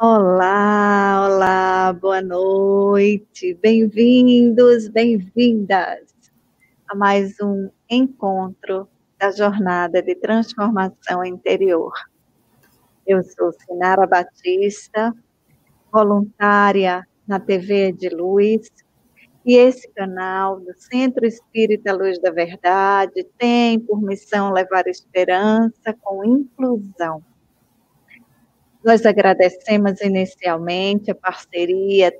Olá, olá, boa noite, bem-vindos, bem-vindas a mais um encontro da jornada de transformação interior. Eu sou Sinara Batista, voluntária na TV de Luz, e esse canal do Centro Espírita Luz da Verdade tem por missão levar esperança com inclusão. Nós agradecemos inicialmente a parceria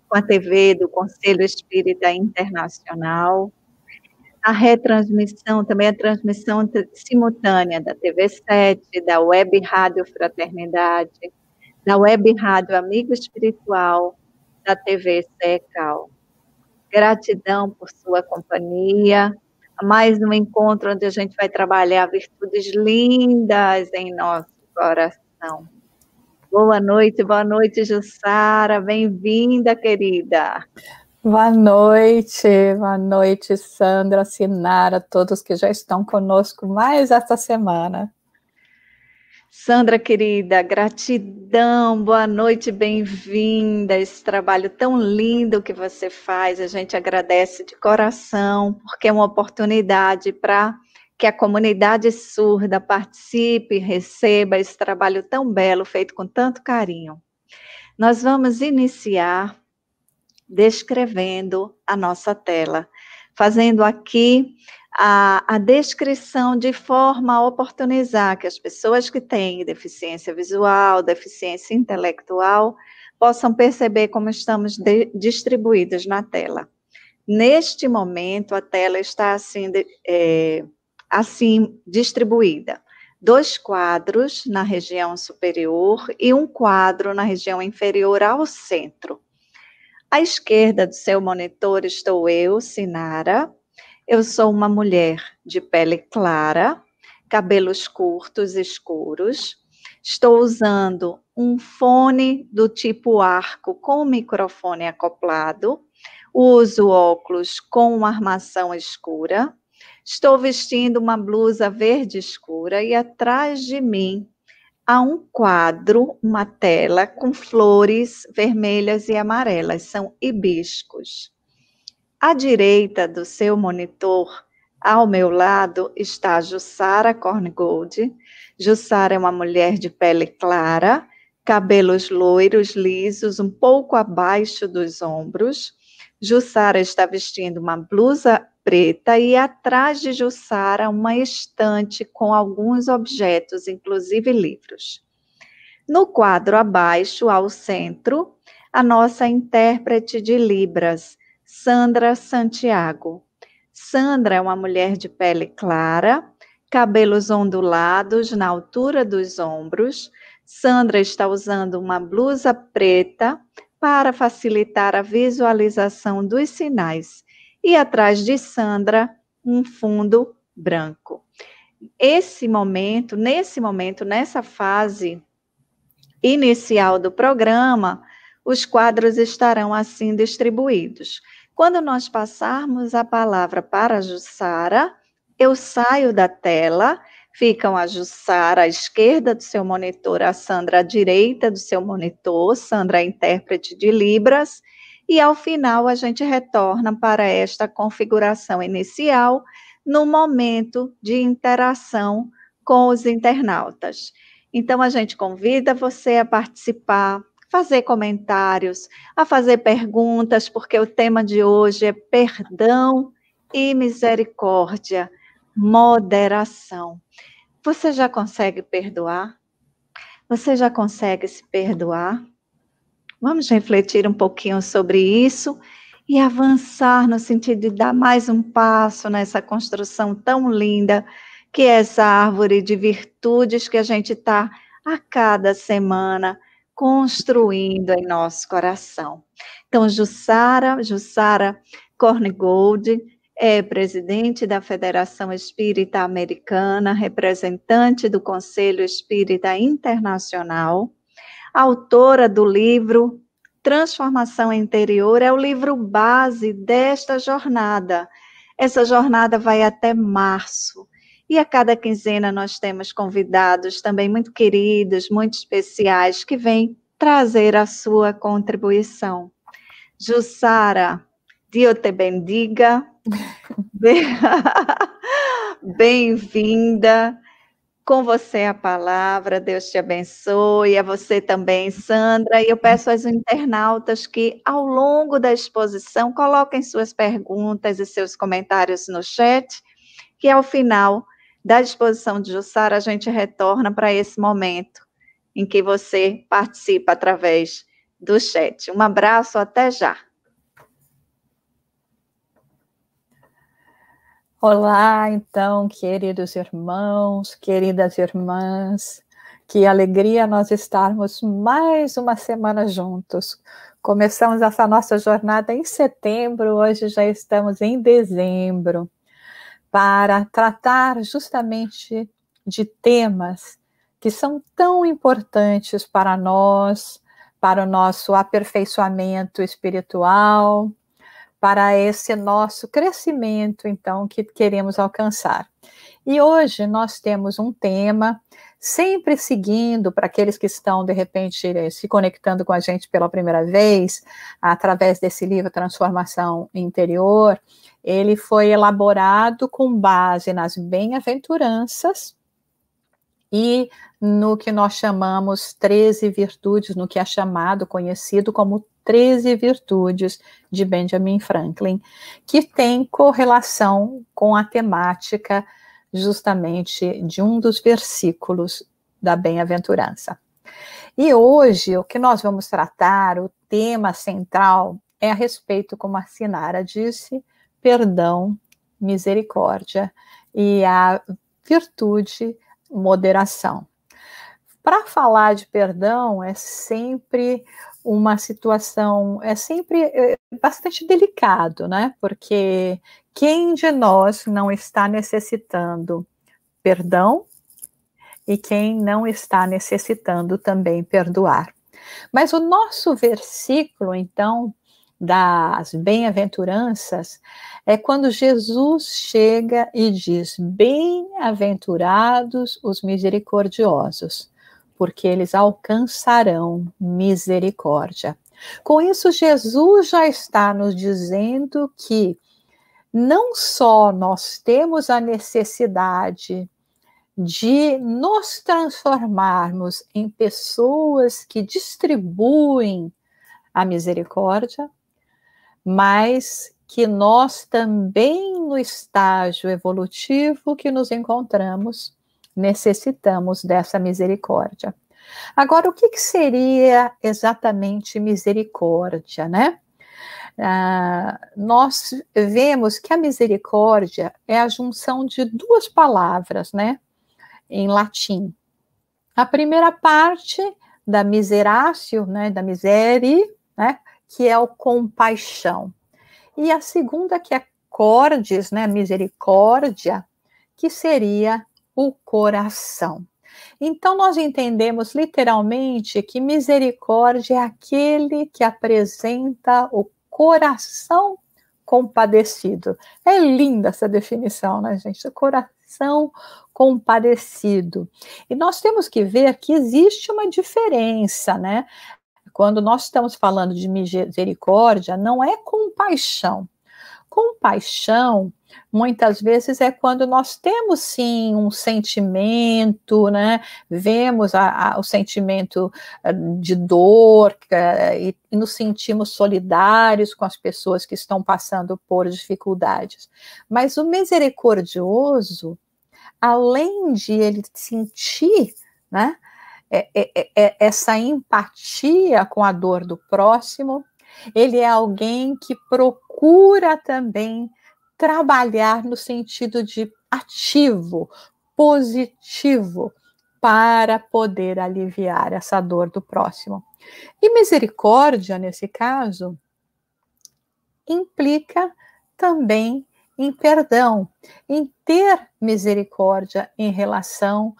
com a TV do Conselho Espírita Internacional, a retransmissão, também a transmissão simultânea da TV7, da Web Rádio Fraternidade, da Web Rádio Amigo Espiritual, da TV SECAL. Gratidão por sua companhia, a mais um encontro onde a gente vai trabalhar virtudes lindas em nosso coração. Boa noite, Jussara, bem-vinda, querida. Boa noite, Sandra, Sinara, todos que já estão conosco mais esta semana. Sandra, querida, gratidão, boa noite, bem-vinda, esse trabalho tão lindo que você faz, a gente agradece de coração, porque é uma oportunidade para que a comunidade surda participe, receba esse trabalho tão belo, feito com tanto carinho. Nós vamos iniciar descrevendo a nossa tela, fazendo aqui a descrição de forma a oportunizar que as pessoas que têm deficiência visual, deficiência intelectual, possam perceber como estamos distribuídos na tela. Neste momento, a tela está assim distribuída. 2 quadros na região superior e um quadro na região inferior ao centro. À esquerda do seu monitor estou eu, Sinara. Eu sou uma mulher de pele clara, cabelos curtos, escuros. Estou usando um fone do tipo arco com microfone acoplado. Uso óculos com uma armação escura. Estou vestindo uma blusa verde escura e atrás de mim há um quadro, uma tela com flores vermelhas e amarelas, são hibiscos. À direita do seu monitor, ao meu lado, está a Jussara Korngold. Jussara é uma mulher de pele clara, cabelos loiros, lisos, um pouco abaixo dos ombros. Jussara está vestindo uma blusa preta e atrás de Jussara uma estante com alguns objetos, inclusive livros. No quadro abaixo, ao centro, a nossa intérprete de Libras, Sandra Santiago. Sandra é uma mulher de pele clara, cabelos ondulados na altura dos ombros. Sandra está usando uma blusa preta para facilitar a visualização dos sinais. E atrás de Sandra, um fundo branco. Nesse momento, nessa fase inicial do programa, os quadros estarão assim distribuídos. Quando nós passarmos a palavra para a Jussara, eu saio da tela, ficam a Jussara à esquerda do seu monitor, a Sandra à direita do seu monitor, Sandra é intérprete de Libras, e ao final a gente retorna para esta configuração inicial, no momento de interação com os internautas. Então, a gente convida você a participar, fazer comentários, a fazer perguntas, porque o tema de hoje é perdão e misericórdia, moderação. Você já consegue perdoar? Você já consegue se perdoar? Vamos refletir um pouquinho sobre isso e avançar no sentido de dar mais um passo nessa construção tão linda que é essa árvore de virtudes que a gente está a cada semana construindo em nosso coração. Então, Jussara Korngold é presidente da Federação Espírita Americana, representante do Conselho Espírita Internacional, autora do livro Transformação Interior, é o livro base desta jornada. Essa jornada vai até março. E a cada quinzena nós temos convidados também muito queridos, muito especiais, que vêm trazer a sua contribuição. Jussara, Deus te bendiga. Bem-vinda. Com você a palavra, Deus te abençoe, a você também, Sandra, e eu peço aos internautas que, ao longo da exposição, coloquem suas perguntas e seus comentários no chat, que ao final da exposição de Jussara, a gente retorna para esse momento em que você participa através do chat. Um abraço, até já. Olá, então, queridos irmãos, queridas irmãs, que alegria nós estarmos mais uma semana juntos. Começamos essa nossa jornada em setembro, hoje já estamos em dezembro, para tratar justamente de temas que são tão importantes para nós, para o nosso aperfeiçoamento espiritual, para esse nosso crescimento, então, que queremos alcançar. E hoje nós temos um tema, sempre seguindo, para aqueles que estão, de repente, se conectando com a gente pela primeira vez, através desse livro Transformação Interior, ele foi elaborado com base nas bem-aventuranças e no que nós chamamos 13 virtudes, no que é chamado, conhecido como 13 virtudes de Benjamin Franklin, que tem correlação com a temática justamente de um dos versículos da bem-aventurança. E hoje, o que nós vamos tratar, o tema central, é a respeito, como a Sinara disse, perdão, misericórdia e a virtude, moderação. Para falar de perdão é sempre uma situação, é sempre bastante delicado, né? Porque quem de nós não está necessitando perdão e quem não está necessitando também perdoar. Mas o nosso versículo, então, das bem-aventuranças, é quando Jesus chega e diz: bem-aventurados os misericordiosos, porque eles alcançarão misericórdia. Com isso, Jesus já está nos dizendo que não só nós temos a necessidade de nos transformarmos em pessoas que distribuem a misericórdia, mas que nós também, no estágio evolutivo que nos encontramos, necessitamos dessa misericórdia. Agora, o que seria exatamente misericórdia, né? Nós vemos que a misericórdia é a junção de duas palavras, né? Em latim. A primeira parte da miseratio, né? Da miseri, né? Que é o compaixão. E a segunda, que é cordis, né? Misericórdia, que seria o coração. Então, nós entendemos literalmente que misericórdia é aquele que apresenta o coração compadecido. É linda essa definição, né, gente? O coração compadecido. E nós temos que ver que existe uma diferença, né? Quando nós estamos falando de misericórdia, não é compaixão. Compaixão, muitas vezes, é quando nós temos, sim, um sentimento, né? Vemos o sentimento de dor e nos sentimos solidários com as pessoas que estão passando por dificuldades. Mas o misericordioso, além de ele sentir, né, essa empatia com a dor do próximo, ele é alguém que procura também trabalhar no sentido de ativo, positivo, para poder aliviar essa dor do próximo. E misericórdia, nesse caso, implica também em perdão, em ter misericórdia em relação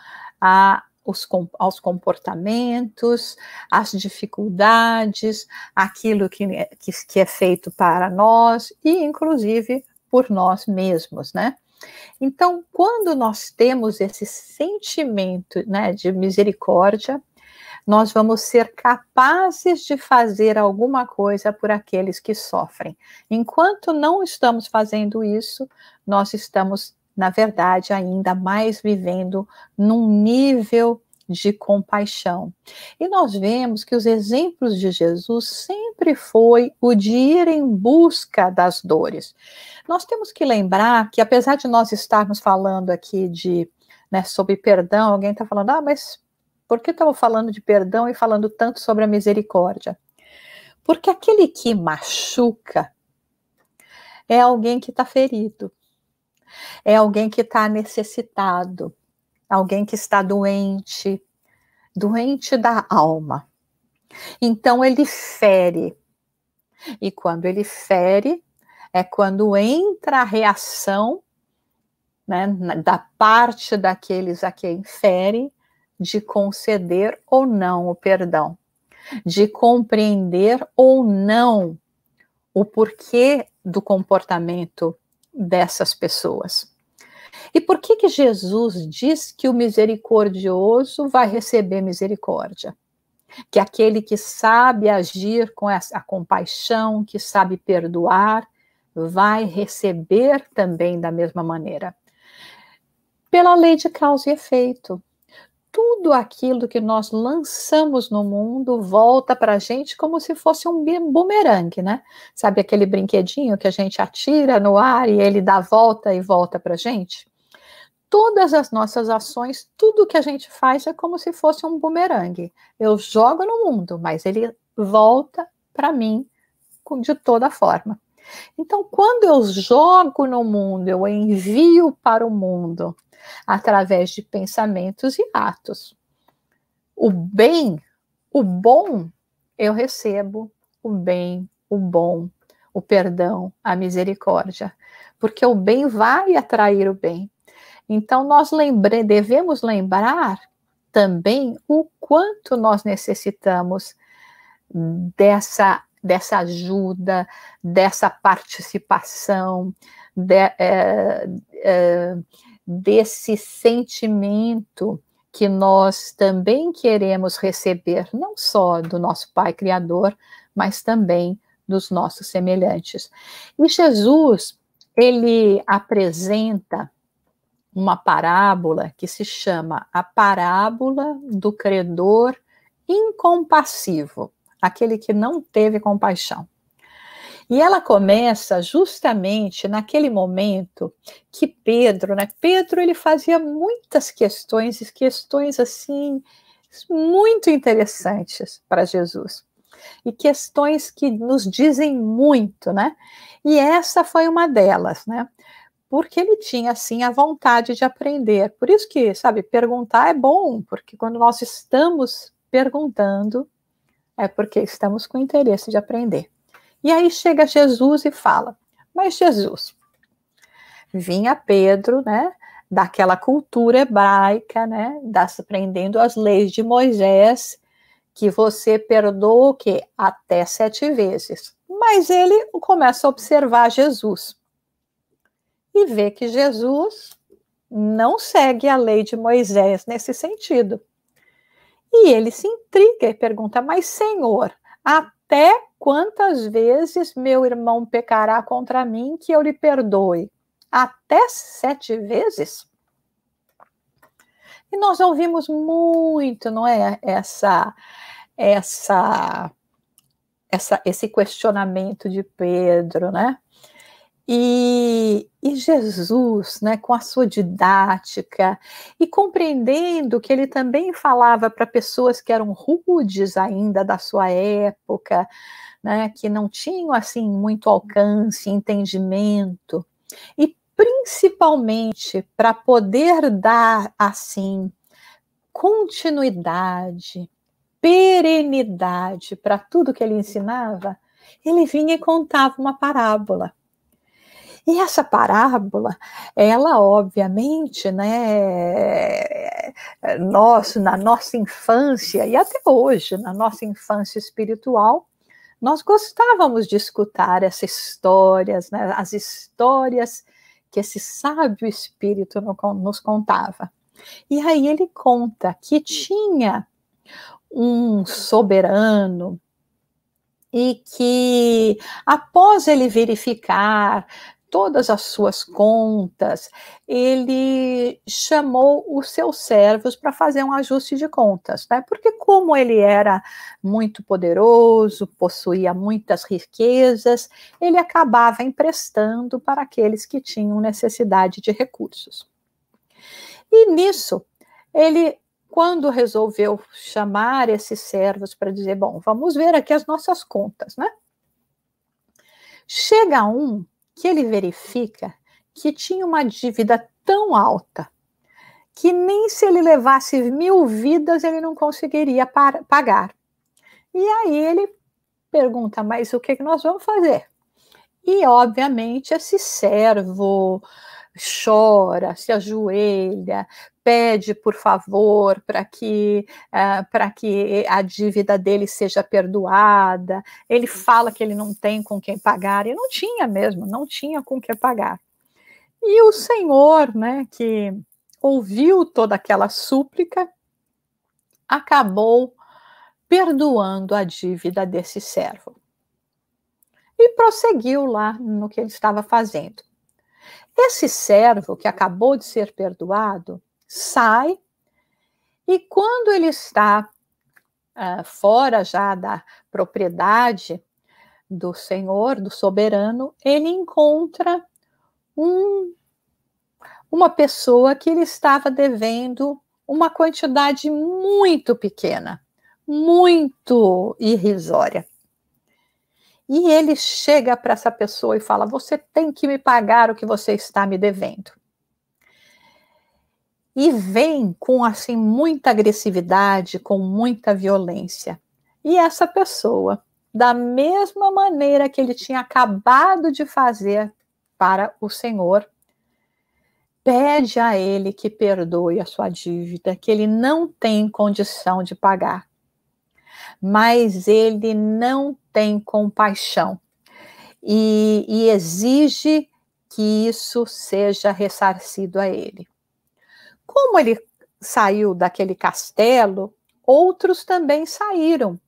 aos comportamentos, às dificuldades, aquilo que é feito para nós e, inclusive, por nós mesmos, né? Então, quando nós temos esse sentimento, né, de misericórdia, nós vamos ser capazes de fazer alguma coisa por aqueles que sofrem. Enquanto não estamos fazendo isso, nós estamos, na verdade, ainda mais vivendo num nível de compaixão. E nós vemos que os exemplos de Jesus sempre foi o de ir em busca das dores. Nós temos que lembrar que, apesar de nós estarmos falando aqui sobre perdão, alguém está falando, mas por que estamos falando de perdão e falando tanto sobre a misericórdia? Porque aquele que machuca é alguém que está ferido, é alguém que está necessitado, alguém que está doente da alma. Então ele fere. E quando ele fere, é quando entra a reação, né, da parte daqueles a quem fere, de conceder ou não o perdão, de compreender ou não o porquê do comportamento dessas pessoas. E por que Jesus diz que o misericordioso vai receber misericórdia? Que aquele que sabe agir com a compaixão, que sabe perdoar, vai receber também da mesma maneira. Pela lei de causa e efeito. Tudo aquilo que nós lançamos no mundo volta para a gente como se fosse um bumerangue, né? Sabe aquele brinquedinho que a gente atira no ar e ele dá volta e volta para a gente? Todas as nossas ações, tudo que a gente faz é como se fosse um bumerangue. Eu jogo no mundo, mas ele volta para mim de toda forma. Então, quando eu jogo no mundo, eu envio para o mundo através de pensamentos e atos. O bem, o bom, eu recebo o bem, o bom, o perdão, a misericórdia, porque o bem vai atrair o bem. Então, nós devemos lembrar também o quanto nós necessitamos dessa ajuda, dessa participação, desse sentimento que nós também queremos receber, não só do nosso Pai Criador, mas também dos nossos semelhantes. E Jesus, ele apresenta uma parábola que se chama a parábola do credor incompassivo, aquele que não teve compaixão. E ela começa justamente naquele momento que Pedro, ele fazia muitas questões assim, muito interessantes para Jesus. E questões que nos dizem muito, né? E essa foi uma delas, né? Porque ele tinha, assim, a vontade de aprender. Por isso que, perguntar é bom, porque quando nós estamos perguntando, é porque estamos com interesse de aprender. E aí chega Jesus e fala, mas Jesus, vinha Pedro, né, daquela cultura hebraica, né, aprendendo as leis de Moisés, que você perdoa o quê? Até 7 vezes. Mas ele começa a observar Jesus e vê que Jesus não segue a lei de Moisés nesse sentido. E ele se intriga e pergunta, mas Senhor, até quantas vezes meu irmão pecará contra mim que eu lhe perdoe? Até 7 vezes? E nós ouvimos muito, não é? Esse questionamento de Pedro, né? E Jesus, né, com a sua didática e compreendendo que ele também falava para pessoas que eram rudes ainda da sua época, né, que não tinham assim muito alcance, entendimento, e principalmente para poder dar assim continuidade, perenidade para tudo que ele ensinava, ele vinha e contava uma parábola. E essa parábola, ela obviamente, né, na nossa infância, e até hoje, na nossa infância espiritual, nós gostávamos de escutar essas histórias, né, as histórias que esse sábio espírito nos contava. E aí ele conta que tinha um soberano e que, após ele verificar todas as suas contas, ele chamou os seus servos para fazer um ajuste de contas, né? Porque como ele era muito poderoso, possuía muitas riquezas, ele acabava emprestando para aqueles que tinham necessidade de recursos. E nisso, ele, quando resolveu chamar esses servos para dizer, bom, vamos ver aqui as nossas contas, né? Chega um que ele verifica que tinha uma dívida tão alta que nem se ele levasse 1000 vidas ele não conseguiria pagar. E aí ele pergunta, mas o que nós vamos fazer? E, obviamente, esse servo chora, se ajoelha, pede, por favor, para que a dívida dele seja perdoada. Ele fala que ele não tem com quem pagar, e não tinha mesmo, não tinha com quem pagar. E o Senhor, né, que ouviu toda aquela súplica, acabou perdoando a dívida desse servo. E prosseguiu lá no que ele estava fazendo. Esse servo que acabou de ser perdoado sai e quando ele está fora já da propriedade do Senhor, do soberano, ele encontra uma pessoa que ele estava devendo uma quantidade muito pequena, muito irrisória. E ele chega para essa pessoa e fala, você tem que me pagar o que você está me devendo. E vem com assim muita agressividade, com muita violência. E essa pessoa, da mesma maneira que ele tinha acabado de fazer para o Senhor, pede a ele que perdoe a sua dívida, que ele não tem condição de pagar. Mas ele não tem compaixão e exige que isso seja ressarcido a ele. Como ele saiu daquele castelo, outros também saíram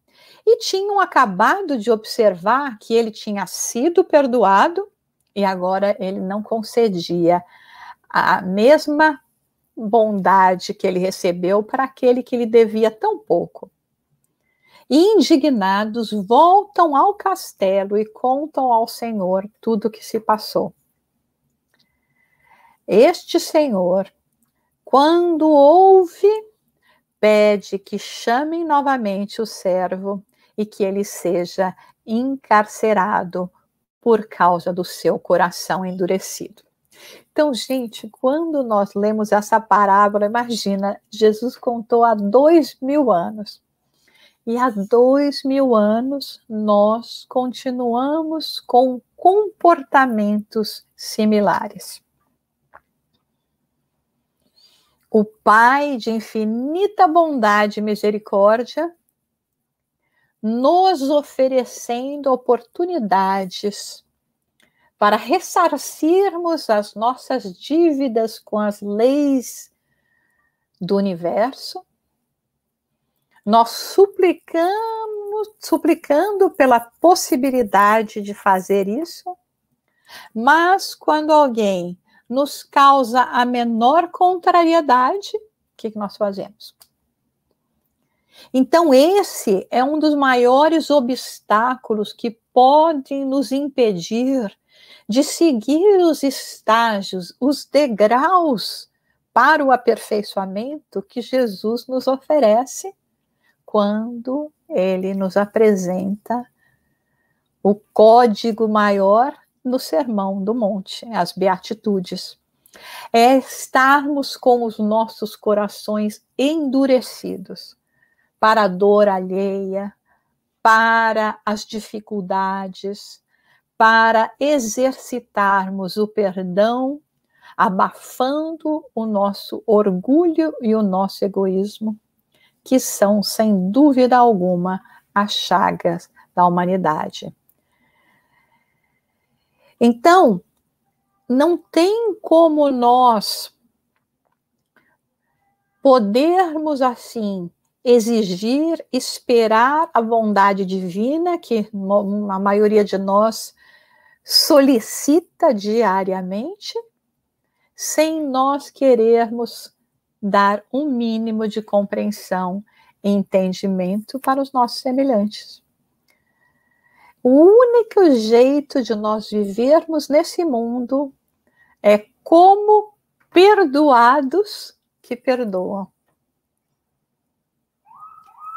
e tinham acabado de observar que ele tinha sido perdoado e agora ele não concedia a mesma bondade que ele recebeu para aquele que lhe devia tão pouco. E indignados voltam ao castelo e contam ao Senhor tudo o que se passou. Este Senhor, quando ouve, pede que chamem novamente o servo e que ele seja encarcerado por causa do seu coração endurecido. Então, gente, quando nós lemos essa parábola, imagina, Jesus contou há 2000 anos. E há 2000 anos nós continuamos com comportamentos similares. O Pai de infinita bondade e misericórdia nos oferecendo oportunidades para ressarcirmos as nossas dívidas com as leis do universo. Nós suplicando pela possibilidade de fazer isso, mas quando alguém nos causa a menor contrariedade, o que nós fazemos? Então, esse é um dos maiores obstáculos que podem nos impedir de seguir os estágios, os degraus para o aperfeiçoamento que Jesus nos oferece quando ele nos apresenta o código maior no Sermão do Monte, as Beatitudes. É estarmos com os nossos corações endurecidos para a dor alheia, para as dificuldades, para exercitarmos o perdão, abafando o nosso orgulho e o nosso egoísmo, que são, sem dúvida alguma, as chagas da humanidade. Então, não tem como nós podermos, assim, exigir, esperar a bondade divina, que a maioria de nós solicita diariamente, sem nós querermos dar um mínimo de compreensão e entendimento para os nossos semelhantes. O único jeito de nós vivermos nesse mundo é como perdoados que perdoam.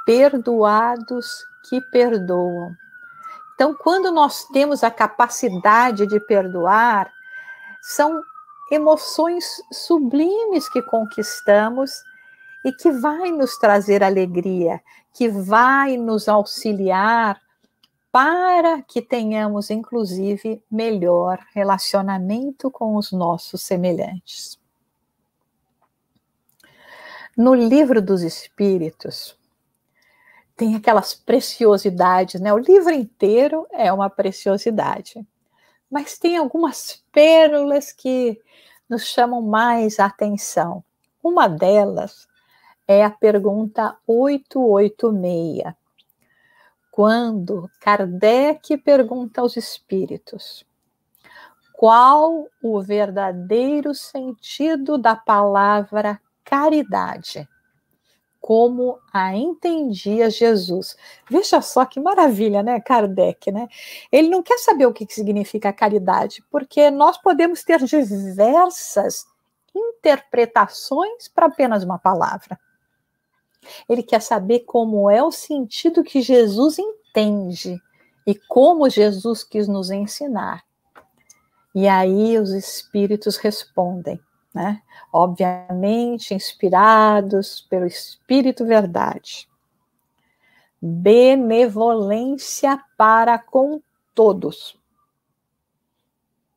Perdoados que perdoam. Então, quando nós temos a capacidade de perdoar, são emoções sublimes que conquistamos e que vai nos trazer alegria, que vai nos auxiliar para que tenhamos, inclusive, melhor relacionamento com os nossos semelhantes. No Livro dos Espíritos, tem aquelas preciosidades, né? O livro inteiro é uma preciosidade, mas tem algumas pérolas que nos chamam mais a atenção. Uma delas é a pergunta 886. Quando Kardec pergunta aos espíritos qual o verdadeiro sentido da palavra caridade, como a entendia Jesus. Veja só que maravilha, né, Kardec, né? Ele não quer saber o que significa caridade, porque nós podemos ter diversas interpretações para apenas uma palavra. Ele quer saber como é o sentido que Jesus entende e como Jesus quis nos ensinar. E aí os espíritos respondem, né? Obviamente inspirados pelo Espírito Verdade. Benevolência para com todos.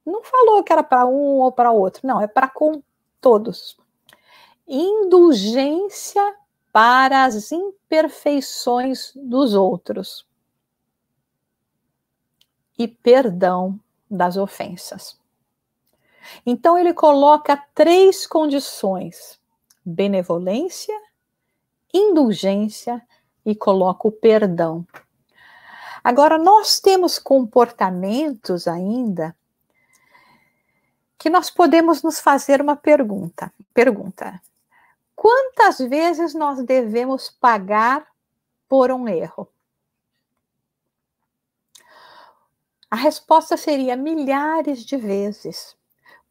Não falou que era para um ou para outro, não, é para com todos. Indulgência para as imperfeições dos outros. E perdão das ofensas. Então ele coloca 3 condições: benevolência, indulgência e coloca o perdão. Agora, nós temos comportamentos ainda que nós podemos nos fazer uma pergunta. Quantas vezes nós devemos pagar por um erro? A resposta seria milhares de vezes,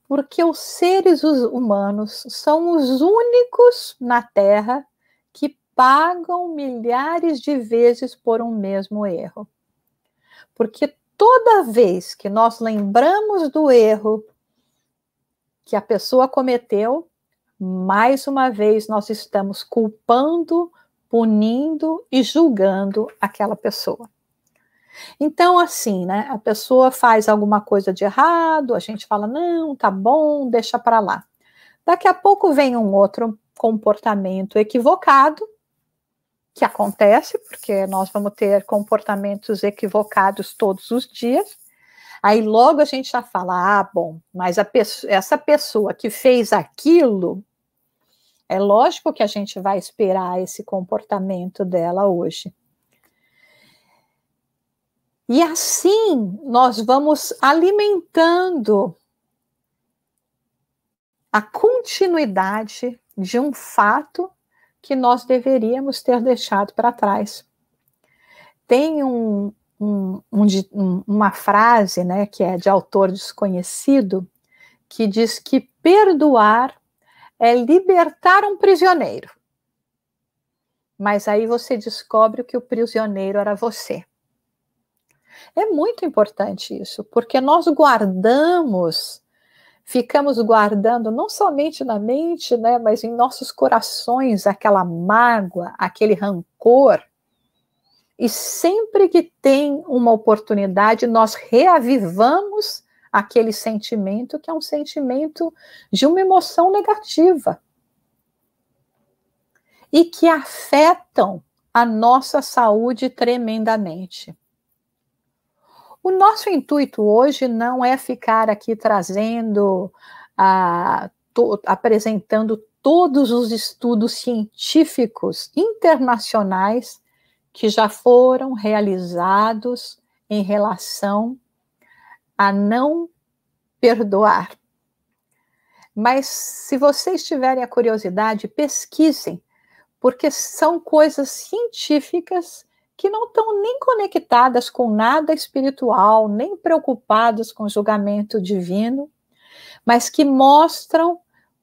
porque os seres humanos são os únicos na Terra que pagam milhares de vezes por um mesmo erro. Porque toda vez que nós lembramos do erro que a pessoa cometeu, mais uma vez nós estamos culpando, punindo e julgando aquela pessoa. Então, assim, né, a pessoa faz alguma coisa de errado, a gente fala, não, tá bom, deixa para lá. Daqui a pouco vem um outro comportamento equivocado, que acontece, porque nós vamos ter comportamentos equivocados todos os dias. Aí logo a gente já fala, bom, mas essa pessoa que fez aquilo, é lógico que a gente vai esperar esse comportamento dela hoje. E assim nós vamos alimentando a continuidade de um fato que nós deveríamos ter deixado para trás. Tem uma frase, né, que é de autor desconhecido, que diz que perdoar é libertar um prisioneiro. Mas aí você descobre que o prisioneiro era você. É muito importante isso, porque nós ficamos guardando não somente na mente, né, mas em nossos corações aquela mágoa, aquele rancor. E sempre que tem uma oportunidade, nós reavivamos aquele sentimento, que é um sentimento de uma emoção negativa. E que afetam a nossa saúde tremendamente. O nosso intuito hoje não é ficar aqui trazendo, apresentando todos os estudos científicos internacionais que já foram realizados em relação a não perdoar. Mas se vocês tiverem a curiosidade, pesquisem, porque são coisas científicas que não estão nem conectadas com nada espiritual, nem preocupadas com o julgamento divino, mas que mostram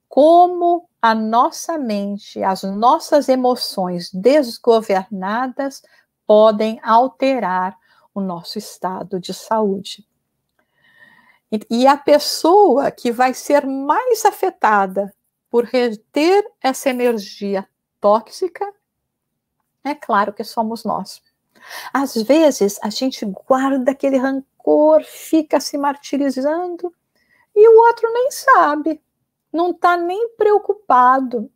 como a nossa mente, as nossas emoções desgovernadas podem alterar o nosso estado de saúde. E a pessoa que vai ser mais afetada por reter essa energia tóxica, é claro que somos nós. Às vezes, a gente guarda aquele rancor, fica se martirizando, e o outro nem sabe, não está nem preocupado.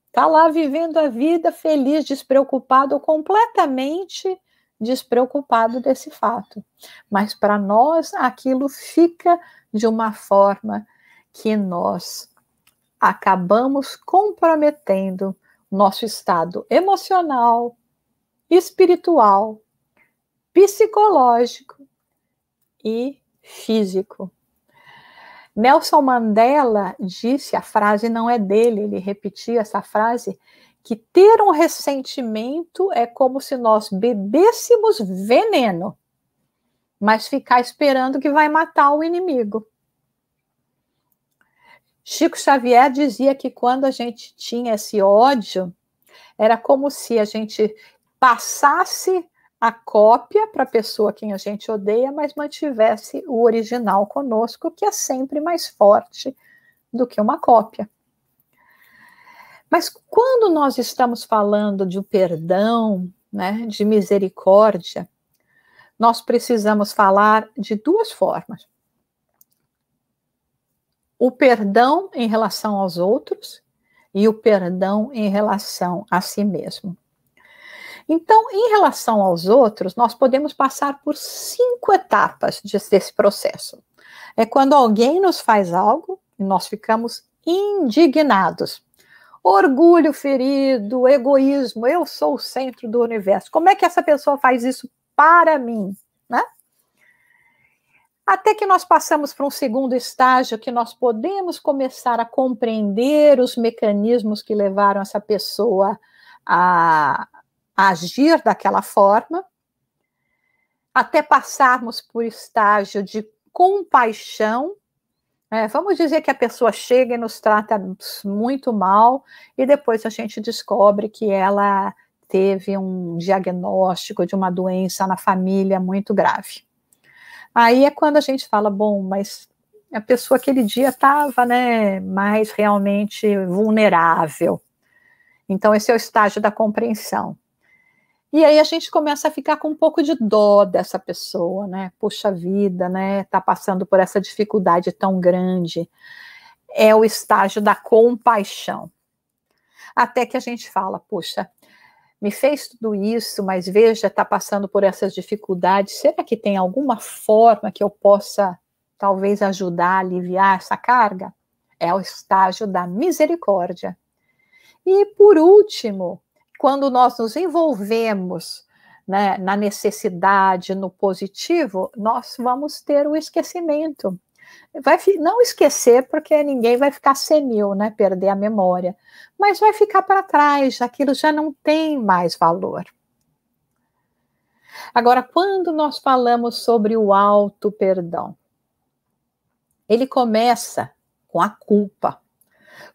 Está lá vivendo a vida feliz, despreocupado, ou completamente despreocupado desse fato. Mas para nós, aquilo fica de uma forma que nós acabamos comprometendo nosso estado emocional, espiritual, psicológico e físico. Nelson Mandela disse, a frase não é dele, ele repetia essa frase, que ter um ressentimento é como se nós bebêssemos veneno, mas ficar esperando que vai matar o inimigo. Chico Xavier dizia que quando a gente tinha esse ódio, era como se a gente passasse a cópia para a pessoa quem a gente odeia, mas mantivesse o original conosco, que é sempre mais forte do que uma cópia. Mas quando nós estamos falando de perdão, né, de misericórdia, nós precisamos falar de duas formas. O perdão em relação aos outros e o perdão em relação a si mesmo. Então, em relação aos outros, nós podemos passar por 5 etapas desse processo. É quando alguém nos faz algo e nós ficamos indignados. Orgulho ferido, egoísmo, eu sou o centro do universo. Como é que essa pessoa faz isso para mim, né? Até que nós passamos para um segundo estágio, que nós podemos começar a compreender os mecanismos que levaram essa pessoa a agir daquela forma, até passarmos por estágio de compaixão. Vamos dizer que a pessoa chega e nos trata muito mal, e depois a gente descobre que ela teve um diagnóstico de uma doença na família muito grave. Aí é quando a gente fala, bom, mas a pessoa aquele dia estava, né, mais realmente vulnerável. Então esse é o estágio da compreensão. E aí a gente começa a ficar com um pouco de dó dessa pessoa, né? Puxa vida, né? Tá passando por essa dificuldade tão grande. É o estágio da compaixão. Até que a gente fala, puxa, me fez tudo isso, mas veja, tá passando por essas dificuldades. Será que tem alguma forma que eu possa, talvez, ajudar a aliviar essa carga? É o estágio da misericórdia. E, por último, quando nós nos envolvemos, né, na necessidade, no positivo, nós vamos ter o esquecimento. Não esquecer, porque ninguém vai ficar senil, né, perder a memória, mas vai ficar para trás, aquilo já não tem mais valor. Agora, quando nós falamos sobre o auto-perdão, ele começa com a culpa.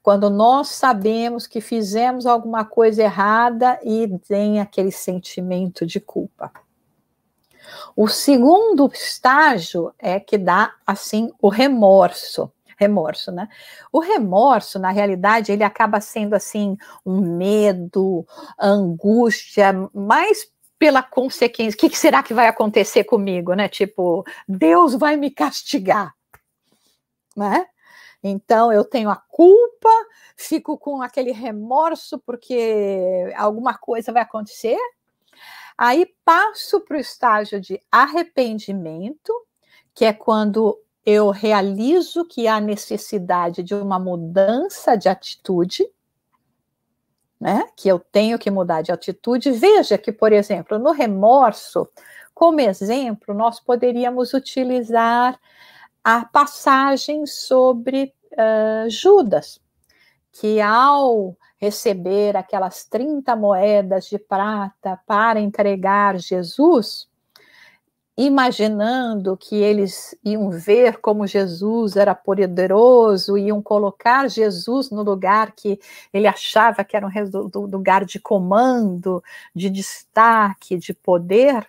Quando nós sabemos que fizemos alguma coisa errada e tem aquele sentimento de culpa. O segundo estágio é que dá, assim, o remorso, né? O remorso, na realidade, ele acaba sendo, assim, um medo, angústia, mais pela consequência. O que será que vai acontecer comigo, né? Tipo, Deus vai me castigar, né? Então, eu tenho a culpa, fico com aquele remorso porque alguma coisa vai acontecer. Aí passo para o estágio de arrependimento, que é quando eu realizo que há necessidade de uma mudança de atitude, né? Que eu tenho que mudar de atitude. Veja que, por exemplo, no remorso, como exemplo, nós poderíamos utilizar a passagem sobre Judas, que ao receber aquelas 30 moedas de prata para entregar Jesus, imaginando que eles iam ver como Jesus era poderoso, iam colocar Jesus no lugar que ele achava que era um lugar de comando, de destaque, de poder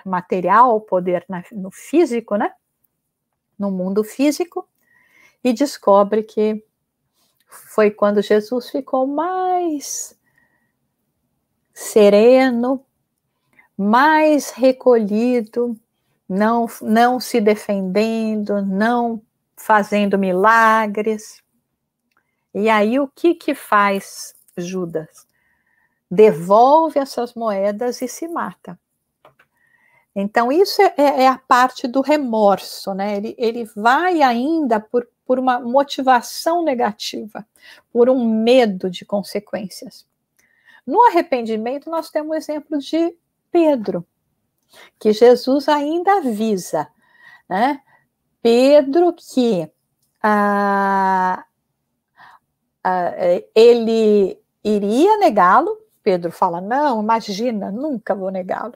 material, poder no físico, né? No mundo físico, e descobre que foi quando Jesus ficou mais sereno, mais recolhido, não se defendendo, não fazendo milagres. E aí o que faz Judas? Devolve essas moedas e se mata. Então isso é a parte do remorso, né? Ele vai ainda por uma motivação negativa, por um medo de consequências. No arrependimento, nós temos o exemplo de Pedro, que Jesus ainda avisa, né? Pedro que ele iria negá-lo. Pedro fala, não, imagina, nunca vou negá-lo.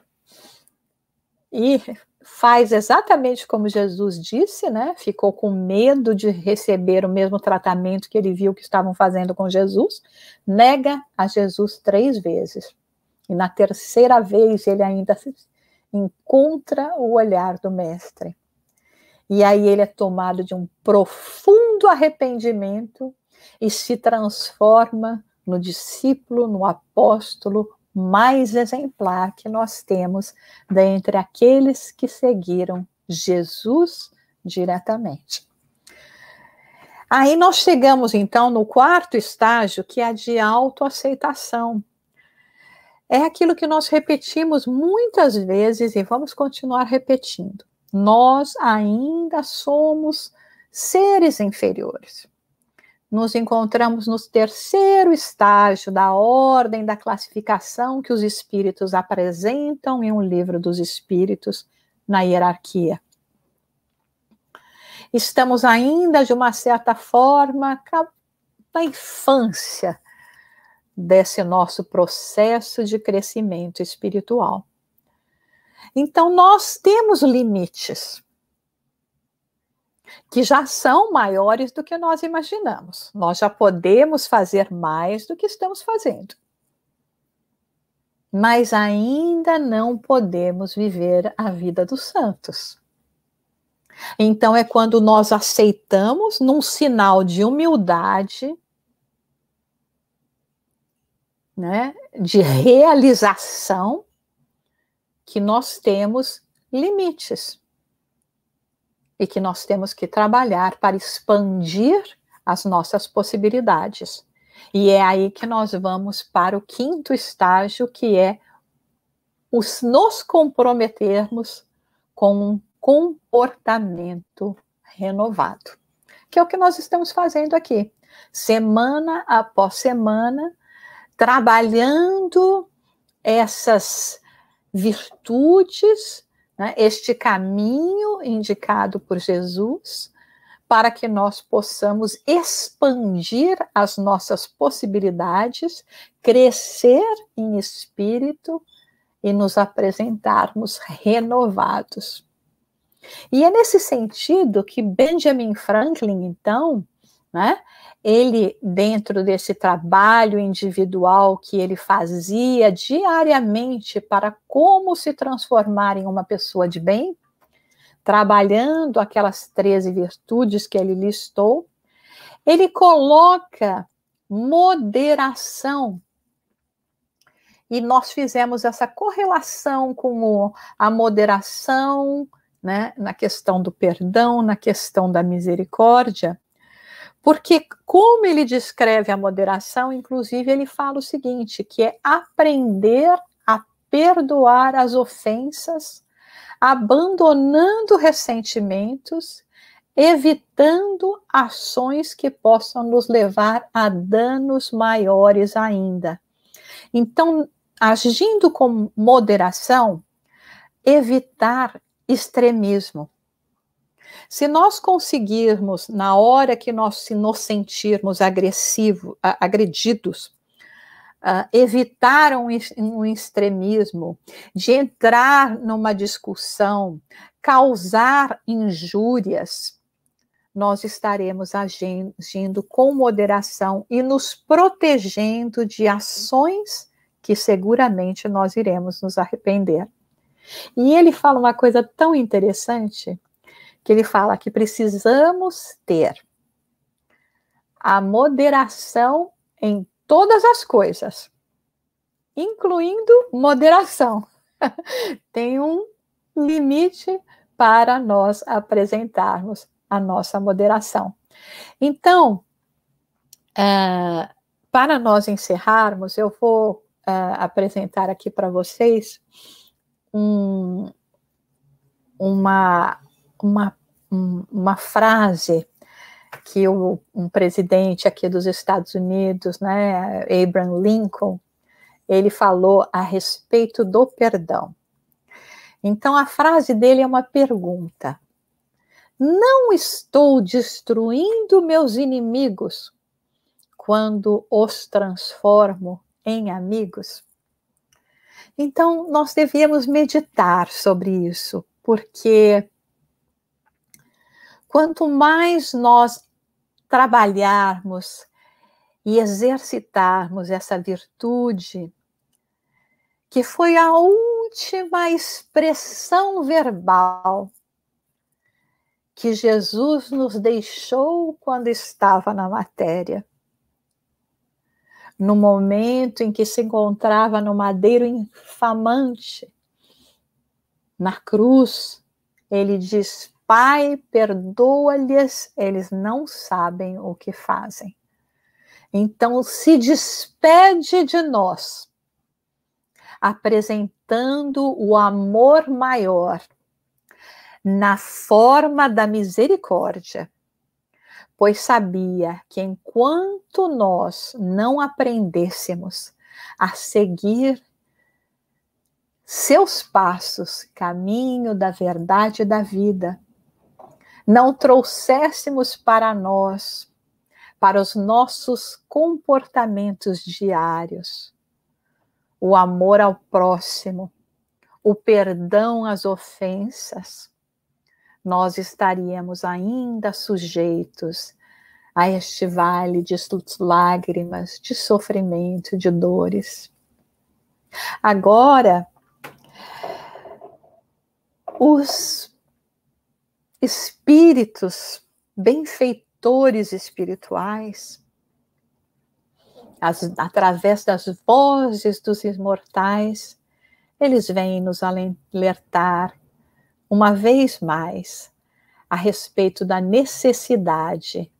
E faz exatamente como Jesus disse, né? Ficou com medo de receber o mesmo tratamento que ele viu que estavam fazendo com Jesus, nega a Jesus 3 vezes. E na terceira vez ele ainda encontra o olhar do mestre. E aí ele é tomado de um profundo arrependimento e se transforma no discípulo, no apóstolo mais exemplar que nós temos dentre aqueles que seguiram Jesus diretamente. Aí nós chegamos então no 4º estágio, que é a de autoaceitação. É aquilo que nós repetimos muitas vezes e vamos continuar repetindo. Nós ainda somos seres inferiores. Nos encontramos no 3º estágio da ordem da classificação que os espíritos apresentam em um livro dos espíritos, na hierarquia. Estamos ainda, de uma certa forma, na infância desse nosso processo de crescimento espiritual. Então, nós temos limites que já são maiores do que nós imaginamos. Nós já podemos fazer mais do que estamos fazendo. Mas ainda não podemos viver a vida dos santos. Então é quando nós aceitamos, num sinal de humildade, né, de realização, que nós temos limites. E que nós temos que trabalhar para expandir as nossas possibilidades. E é aí que nós vamos para o 5º estágio, que é nos comprometermos com um comportamento renovado. Que é o que nós estamos fazendo aqui. Semana após semana, trabalhando essas virtudes, né, este caminho indicado por Jesus, para que nós possamos expandir as nossas possibilidades, crescer em espírito e nos apresentarmos renovados. E é nesse sentido que Benjamin Franklin, então, né, ele, dentro desse trabalho individual que ele fazia diariamente para como se transformar em uma pessoa de bem, trabalhando aquelas 13 virtudes que ele listou, ele coloca moderação. E nós fizemos essa correlação com a moderação, né, na questão do perdão, na questão da misericórdia, porque como ele descreve a moderação, inclusive ele fala o seguinte, que é aprender a perdoar as ofensas abandonando ressentimentos, evitando ações que possam nos levar a danos maiores ainda. Então, agindo com moderação, evitar extremismo. Se nós conseguirmos, na hora que nós nos sentirmos agredidos, evitar um extremismo, de entrar numa discussão, causar injúrias, nós estaremos agindo com moderação e nos protegendo de ações que seguramente nós iremos nos arrepender. E ele fala uma coisa tão interessante, que ele fala que precisamos ter a moderação em todas as coisas, incluindo moderação. Tem um limite para nós apresentarmos a nossa moderação. Então, para nós encerrarmos, eu vou apresentar aqui para vocês uma frase que um presidente aqui dos Estados Unidos, né, Abraham Lincoln, ele falou a respeito do perdão. Então, a frase dele é uma pergunta. Não estou destruindo meus inimigos quando os transformo em amigos? Então, nós devemos meditar sobre isso, porque quanto mais nós trabalharmos e exercitarmos essa virtude, que foi a última expressão verbal que Jesus nos deixou quando estava na matéria, no momento em que se encontrava no madeiro infamante, na cruz, ele diz: Pai, perdoa-lhes, eles não sabem o que fazem. Então, se despede de nós, apresentando o amor maior na forma da misericórdia, pois sabia que enquanto nós não aprendêssemos a seguir seus passos, caminho da verdade e da vida, não trouxéssemos para nós, para os nossos comportamentos diários, o amor ao próximo, o perdão às ofensas, nós estaríamos ainda sujeitos a este vale de lágrimas, de sofrimento, de dores. Agora, os espíritos, benfeitores espirituais, através das vozes dos imortais, eles vêm nos alertar uma vez mais a respeito da necessidade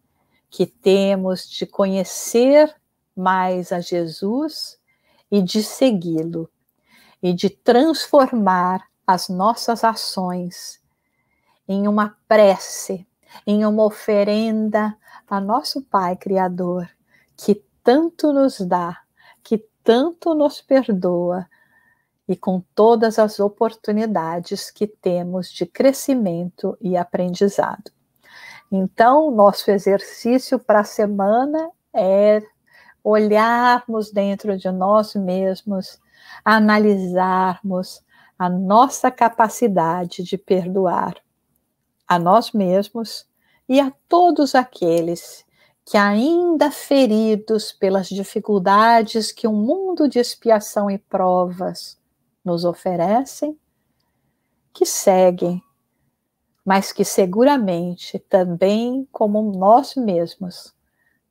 que temos de conhecer mais a Jesus e de segui-lo, e de transformar as nossas ações em uma prece, em uma oferenda a nosso Pai Criador, que tanto nos dá, que tanto nos perdoa, e com todas as oportunidades que temos de crescimento e aprendizado. Então, nosso exercício para a semana é olharmos dentro de nós mesmos, analisarmos a nossa capacidade de perdoar a nós mesmos e a todos aqueles que, ainda feridos pelas dificuldades que um mundo de expiação e provas nos oferecem, que seguem, mas que seguramente também, como nós mesmos,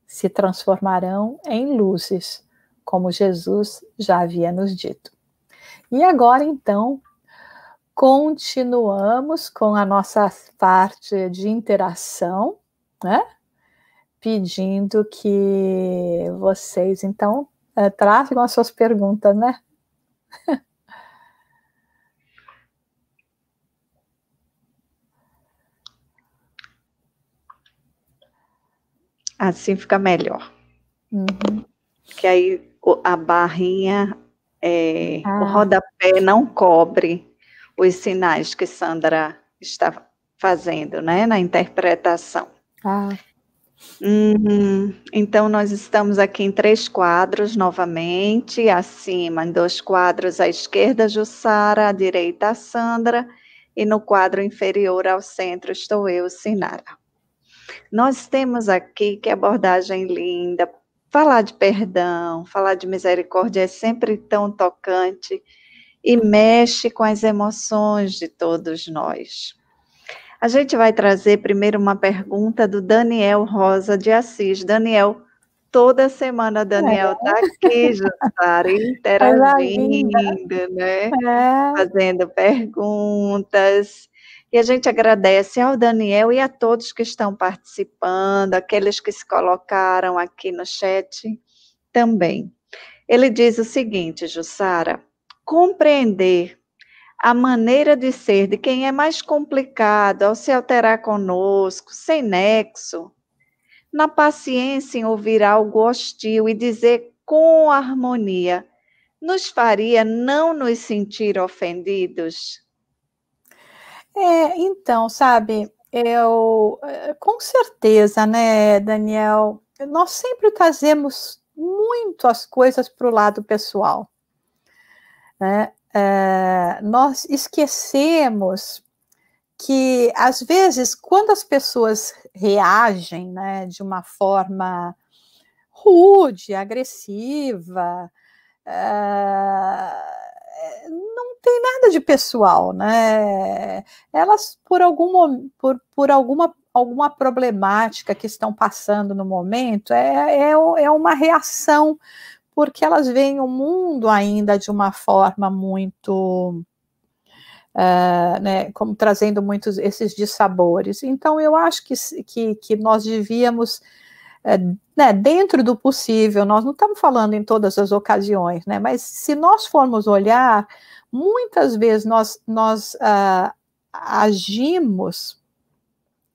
se transformarão em luzes, como Jesus já havia nos dito. E agora, então, continuamos com a nossa parte de interação, né? Pedindo que vocês, então, tragam as suas perguntas, né? Assim fica melhor. Uhum. Que aí a barrinha, o Ah, rodapé não cobre os sinais que Sandra está fazendo, né, na interpretação. ah. Então, nós estamos aqui em 3 quadros novamente, acima, em 2 quadros à esquerda, Jussara, à direita, a Sandra, e no quadro inferior ao centro estou eu, Sinara. Nós temos aqui, que abordagem linda, falar de perdão, falar de misericórdia é sempre tão tocante e mexe com as emoções de todos nós. A gente vai trazer primeiro uma pergunta do Daniel Rosa de Assis. Daniel, toda semana Daniel está aqui, Jussara, Coisa linda. interagindo, né? É. Fazendo perguntas. E a gente agradece ao Daniel e a todos que estão participando, aqueles que se colocaram aqui no chat também. Ele diz o seguinte, Jussara: compreender a maneira de ser de quem é mais complicado ao se alterar conosco, sem nexo, na paciência em ouvir algo hostil e dizer com harmonia, nos faria não nos sentir ofendidos? Então, sabe, com certeza, né, Daniel, nós sempre trazemos muito as coisas para o lado pessoal, né? Nós esquecemos que, às vezes, quando as pessoas reagem, né, de uma forma rude, agressiva, não tem nada de pessoal, né? Elas, por alguma problemática que estão passando no momento, é uma reação, porque elas veem o mundo ainda de uma forma muito, né, como trazendo muitos esses dissabores. Então, eu acho que nós devíamos, né, dentro do possível, nós não estamos falando em todas as ocasiões, né, mas se nós formos olhar, muitas vezes nós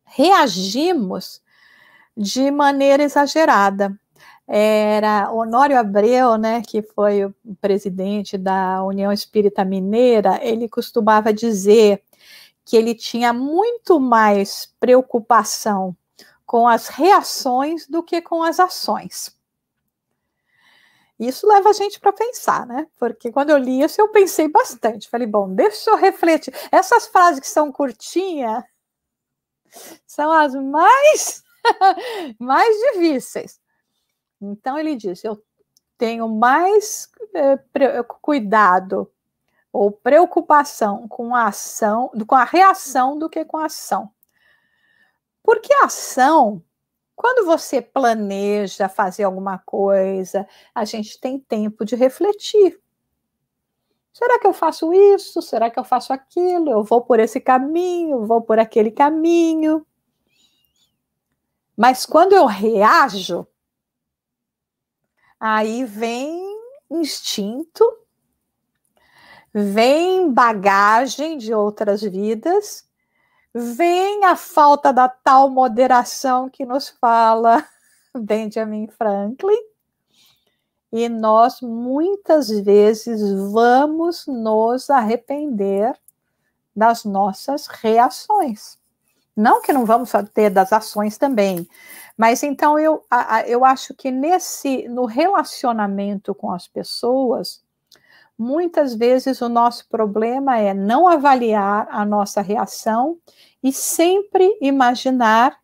reagimos de maneira exagerada. Era Honório Abreu, né, que foi o presidente da União Espírita Mineira, ele costumava dizer que ele tinha muito mais preocupação com as reações do que com as ações. Isso leva a gente para pensar, né? Porque quando eu li isso, eu pensei bastante. Falei, bom, deixa eu refletir. Essas frases que são curtinhas são as mais difíceis. Então ele disse, eu tenho mais cuidado ou preocupação com a ação, com a reação do que com a ação. Porque a ação, quando você planeja fazer alguma coisa, a gente tem tempo de refletir. Será que eu faço isso? Será que eu faço aquilo? Eu vou por esse caminho, vou por aquele caminho. Mas quando eu reajo, aí vem instinto, vem bagagem de outras vidas, vem a falta da tal moderação que nos fala Benjamin Franklin, e nós muitas vezes vamos nos arrepender das nossas reações. Não que não vamos ter das ações também, mas então eu acho que no relacionamento com as pessoas, muitas vezes o nosso problema é não avaliar a nossa reação e sempre imaginar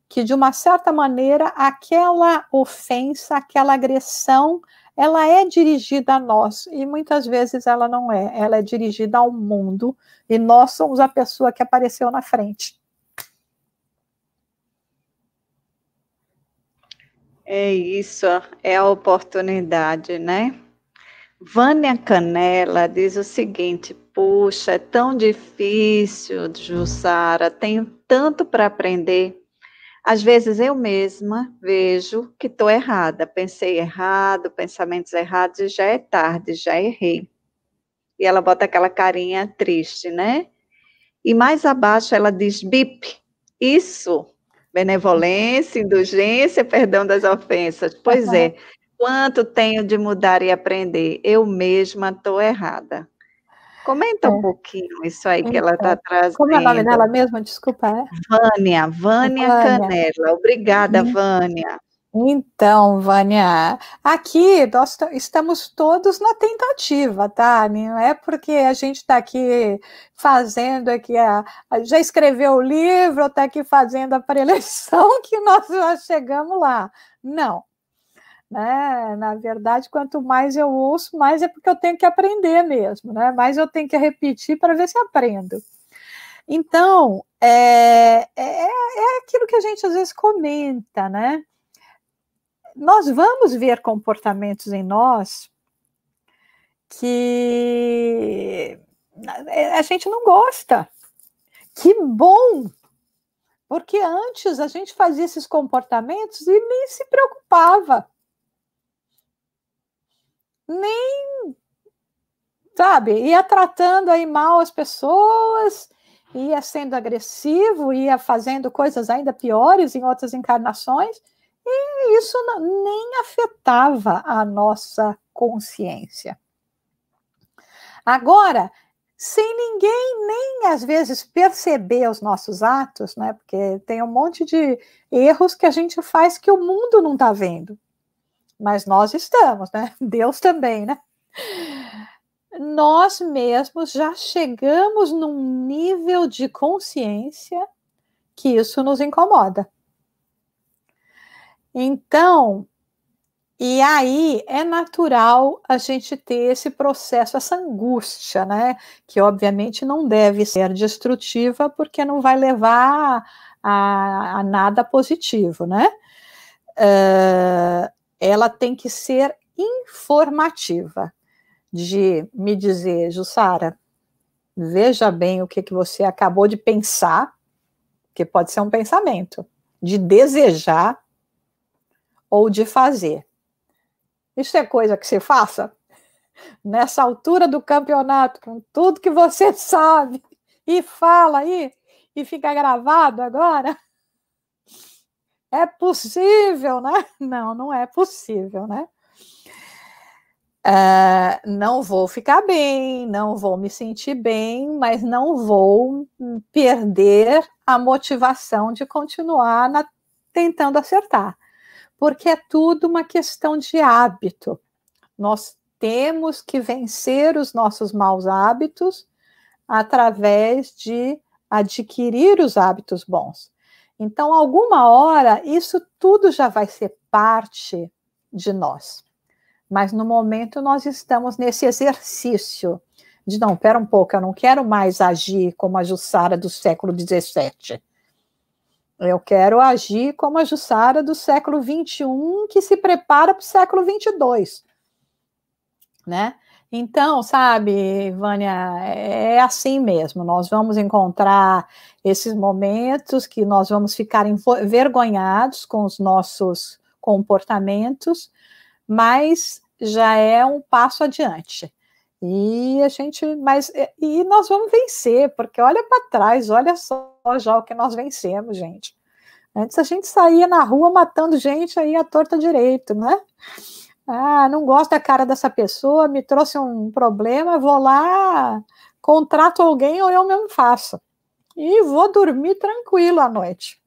que, de uma certa maneira, aquela ofensa, aquela agressão, ela é dirigida a nós, e muitas vezes ela não é, ela é dirigida ao mundo, e nós somos a pessoa que apareceu na frente. É isso, é a oportunidade, né? Vânia Canela diz o seguinte: puxa, é tão difícil, Jussara, tenho tanto para aprender. Às vezes eu mesma vejo que estou errada, pensei errado, pensamentos errados, e já é tarde, já errei. E ela bota aquela carinha triste, né? E mais abaixo ela diz: bip, isso Benevolência, indulgência, perdão das ofensas. Pois é, quanto tenho de mudar e aprender? Eu mesma estou errada. Comenta um É, pouquinho isso aí que ela está então, como é o nome trazendo. dela mesmo? Desculpa, é? Vânia Vânia. Canela. Obrigada, Vânia. Então, Vânia, aqui nós estamos todos na tentativa, tá? Não é porque a gente está aqui fazendo aqui, já escreveu o livro, está aqui fazendo a preleção que nós já chegamos lá. Não, né? Na verdade, quanto mais eu ouço, mais é porque eu tenho que aprender mesmo, né? Mais eu tenho que repetir para ver se aprendo. Então, é aquilo que a gente às vezes comenta, né? Nós vamos ver comportamentos em nós que a gente não gosta. Que bom! Porque antes a gente fazia esses comportamentos e nem se preocupava. Nem, sabe, ia tratando aí mal as pessoas, ia sendo agressivo, ia fazendo coisas ainda piores em outras encarnações, e isso nem afetava a nossa consciência. Agora, sem ninguém nem às vezes perceber os nossos atos, né? Porque tem um monte de erros que a gente faz que o mundo não está vendo. Mas nós estamos, né? Deus também, né? Nós mesmos já chegamos num nível de consciência que isso nos incomoda. Então, e aí é natural a gente ter esse processo, essa angústia, né? Que obviamente não deve ser destrutiva, porque não vai levar a nada positivo, né? Ela tem que ser informativa, de me dizer, Jussara, veja bem o que você acabou de pensar, que pode ser um pensamento, de desejar ou de fazer. Isso é coisa que você faça nessa altura do campeonato, com tudo que você sabe e fala aí, e fica gravado agora? É possível, né? Não, não é possível, né? Não vou ficar bem, não vou me sentir bem, mas não vou perder a motivação de continuar tentando acertar, porque é tudo uma questão de hábito. Nós temos que vencer os nossos maus hábitos através de adquirir os hábitos bons. Então, alguma hora, isso tudo já vai ser parte de nós. Mas no momento nós estamos nesse exercício de não, pera um pouco, eu não quero mais agir como a Jussara do século XVII. Eu quero agir como a Jussara do século XXI, que se prepara para o século XXII. Né? Então, sabe, Vânia, é assim mesmo. Nós vamos encontrar esses momentos que nós vamos ficar envergonhados com os nossos comportamentos, mas já é um passo adiante. E nós vamos vencer, porque olha para trás, olha só já o que nós vencemos, gente. Antes a gente saía na rua matando gente aí à torta direito, né? Não gosto da cara dessa pessoa, me trouxe um problema, vou lá, contrato alguém ou eu mesmo faço. E vou dormir tranquilo à noite.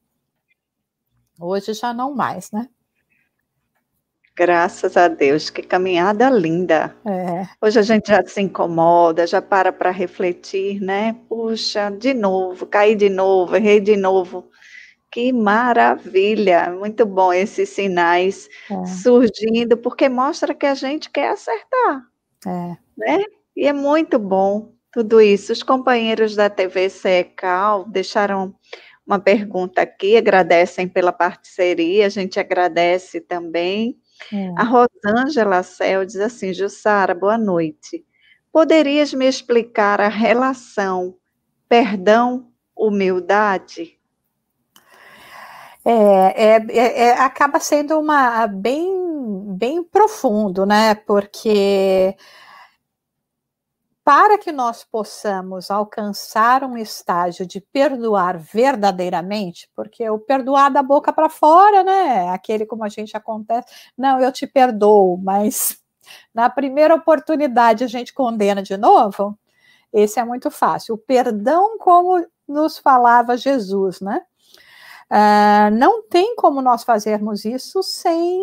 Hoje já não mais, né? Graças a Deus, que caminhada linda. Hoje a gente já se incomoda, já para refletir, né? Puxa, de novo, caí de novo, errei de novo. Que maravilha, muito bom esses sinais surgindo, porque mostra que a gente quer acertar, né? E é muito bom tudo isso. Os companheiros da TV Secal deixaram uma pergunta aqui, agradecem pela parceria, a gente agradece também. A Rosângela Cel diz assim, Jussara, boa noite. Poderias me explicar a relação perdão-humildade? Acaba sendo bem profundo, né? Porque para que nós possamos alcançar um estágio de perdoar verdadeiramente, porque o perdoar da boca para fora, né? Aquele como a gente acontece, não, eu te perdoo, mas na primeira oportunidade a gente condena de novo. Esse é muito fácil. O perdão, como nos falava Jesus, né? Não tem como nós fazermos isso sem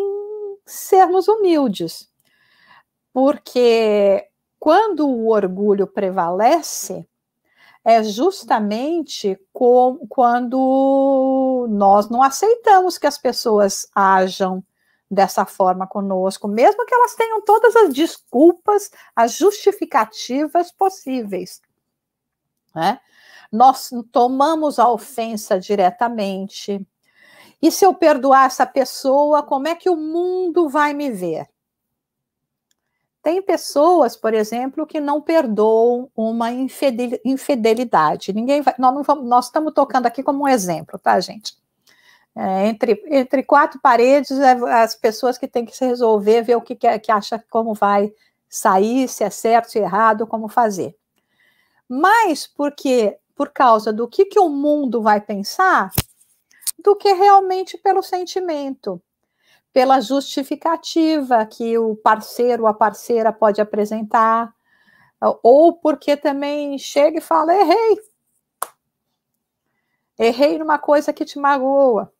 sermos humildes, porque quando o orgulho prevalece, é justamente quando nós não aceitamos que as pessoas ajam dessa forma conosco, mesmo que elas tenham todas as desculpas, as justificativas possíveis, né? Nós tomamos a ofensa diretamente. E se eu perdoar essa pessoa, como é que o mundo vai me ver? Tem pessoas, por exemplo, que não perdoam uma infidelidade. Ninguém vai, nós estamos tocando aqui como um exemplo, tá, gente? Entre quatro paredes, as pessoas que têm que se resolver, ver o que acha, como vai sair, se é certo, se é errado, como fazer. Mas por causa do que o mundo vai pensar, do que realmente pelo sentimento, pela justificativa que o parceiro ou a parceira pode apresentar, ou porque também chega e fala, errei numa coisa que te magoa,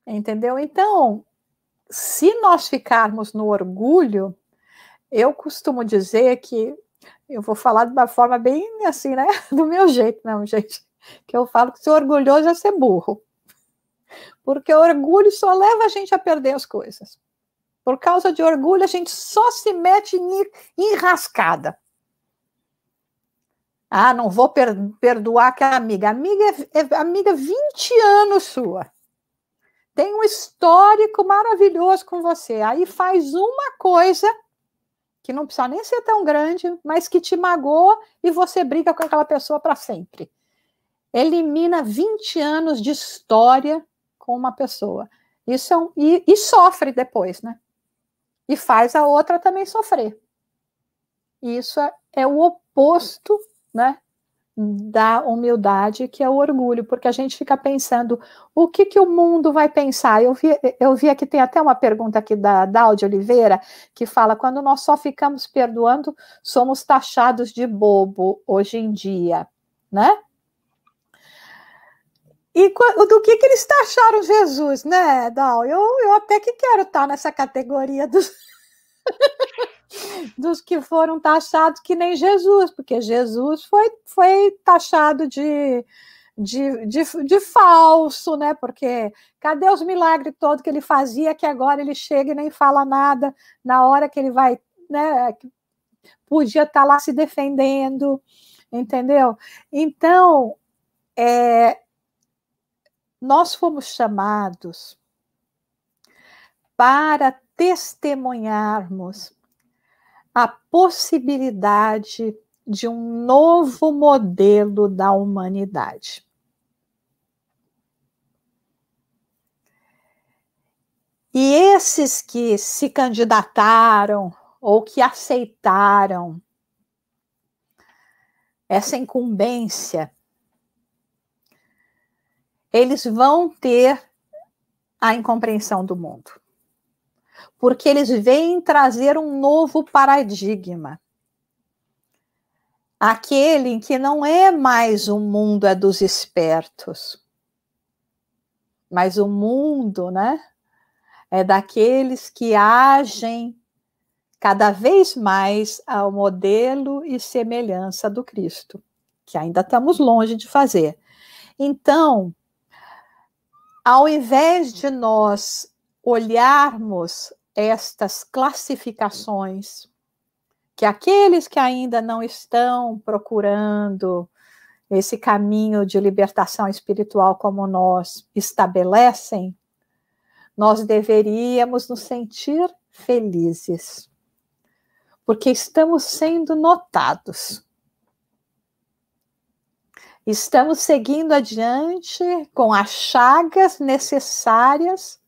entendeu? Então, se nós ficarmos no orgulho, eu costumo dizer que, eu vou falar de uma forma bem assim, né, do meu jeito, não, gente, que eu falo que ser orgulhoso é ser burro, porque o orgulho só leva a gente a perder as coisas. Por causa de orgulho, a gente só se mete em enrascada. Não vou perdoar aquela amiga. Amiga é amiga 20 anos sua. Tem um histórico maravilhoso com você. Aí faz uma coisa que não precisa nem ser tão grande, mas que te magoa e você briga com aquela pessoa para sempre. Elimina 20 anos de história com uma pessoa. Isso e sofre depois, né? E faz a outra também sofrer. Isso é o oposto, né, da humildade, que é o orgulho, porque a gente fica pensando o que o mundo vai pensar. Eu vi aqui, tem até uma pergunta aqui da Dalde Oliveira, que fala, quando nós só ficamos perdoando, somos taxados de bobo hoje em dia, né? E do que eles taxaram Jesus, né, Dal? Eu até que quero estar nessa categoria dos que foram taxados que nem Jesus, porque Jesus foi taxado de falso, né? Porque cadê os milagres todos que ele fazia, que agora ele chega e nem fala nada, na hora que ele vai, né? Podia estar lá se defendendo, entendeu? Então, nós fomos chamados para testemunharmos a possibilidade de um novo modelo da humanidade. E esses que se candidataram ou que aceitaram essa incumbência, eles vão ter a incompreensão do mundo. Porque eles vêm trazer um novo paradigma. Aquele em que não é mais o mundo é dos espertos, mas o mundo, né, é daqueles que agem cada vez mais ao modelo e semelhança do Cristo, que ainda estamos longe de fazer. Então, ao invés de nós olharmos estas classificações, que aqueles que ainda não estão procurando esse caminho de libertação espiritual como nós estabelecem, nós deveríamos nos sentir felizes, porque estamos sendo notados. Estamos seguindo adiante com as chagas necessárias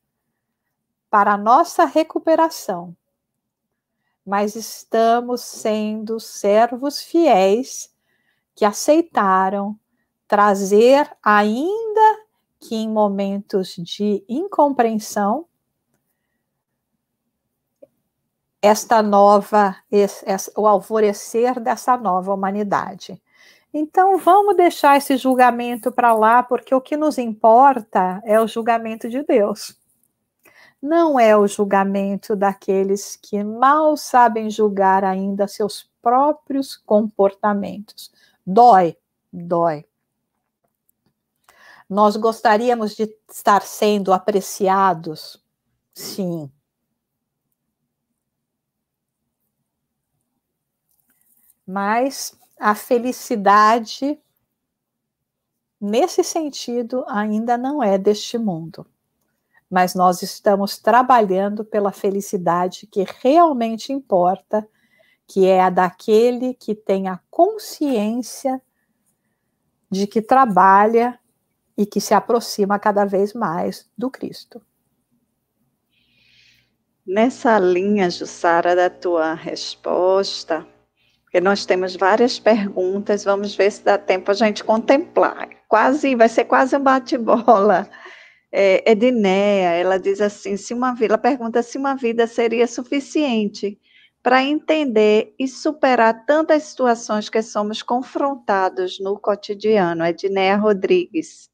para a nossa recuperação. mas estamos sendo servos fiéis que aceitaram trazer, ainda que em momentos de incompreensão, o alvorecer dessa nova humanidade. Então, vamos deixar esse julgamento para lá, porque o que nos importa é o julgamento de Deus. Não é o julgamento daqueles que mal sabem julgar ainda seus próprios comportamentos. Dói, dói. Nós gostaríamos de estar sendo apreciados? Sim. Mas a felicidade, nesse sentido, ainda não é deste mundo. Mas nós estamos trabalhando pela felicidade que realmente importa, que é a daquele que tem a consciência de que trabalha e que se aproxima cada vez mais do Cristo. Nessa linha, Jussara, da tua resposta, porque nós temos várias perguntas, vamos ver se dá tempo a gente contemplar. Vai ser quase um bate-bola. Edneia, ela diz assim, ela pergunta se uma vida seria suficiente para entender e superar tantas situações que somos confrontados no cotidiano. Edneia Rodrigues.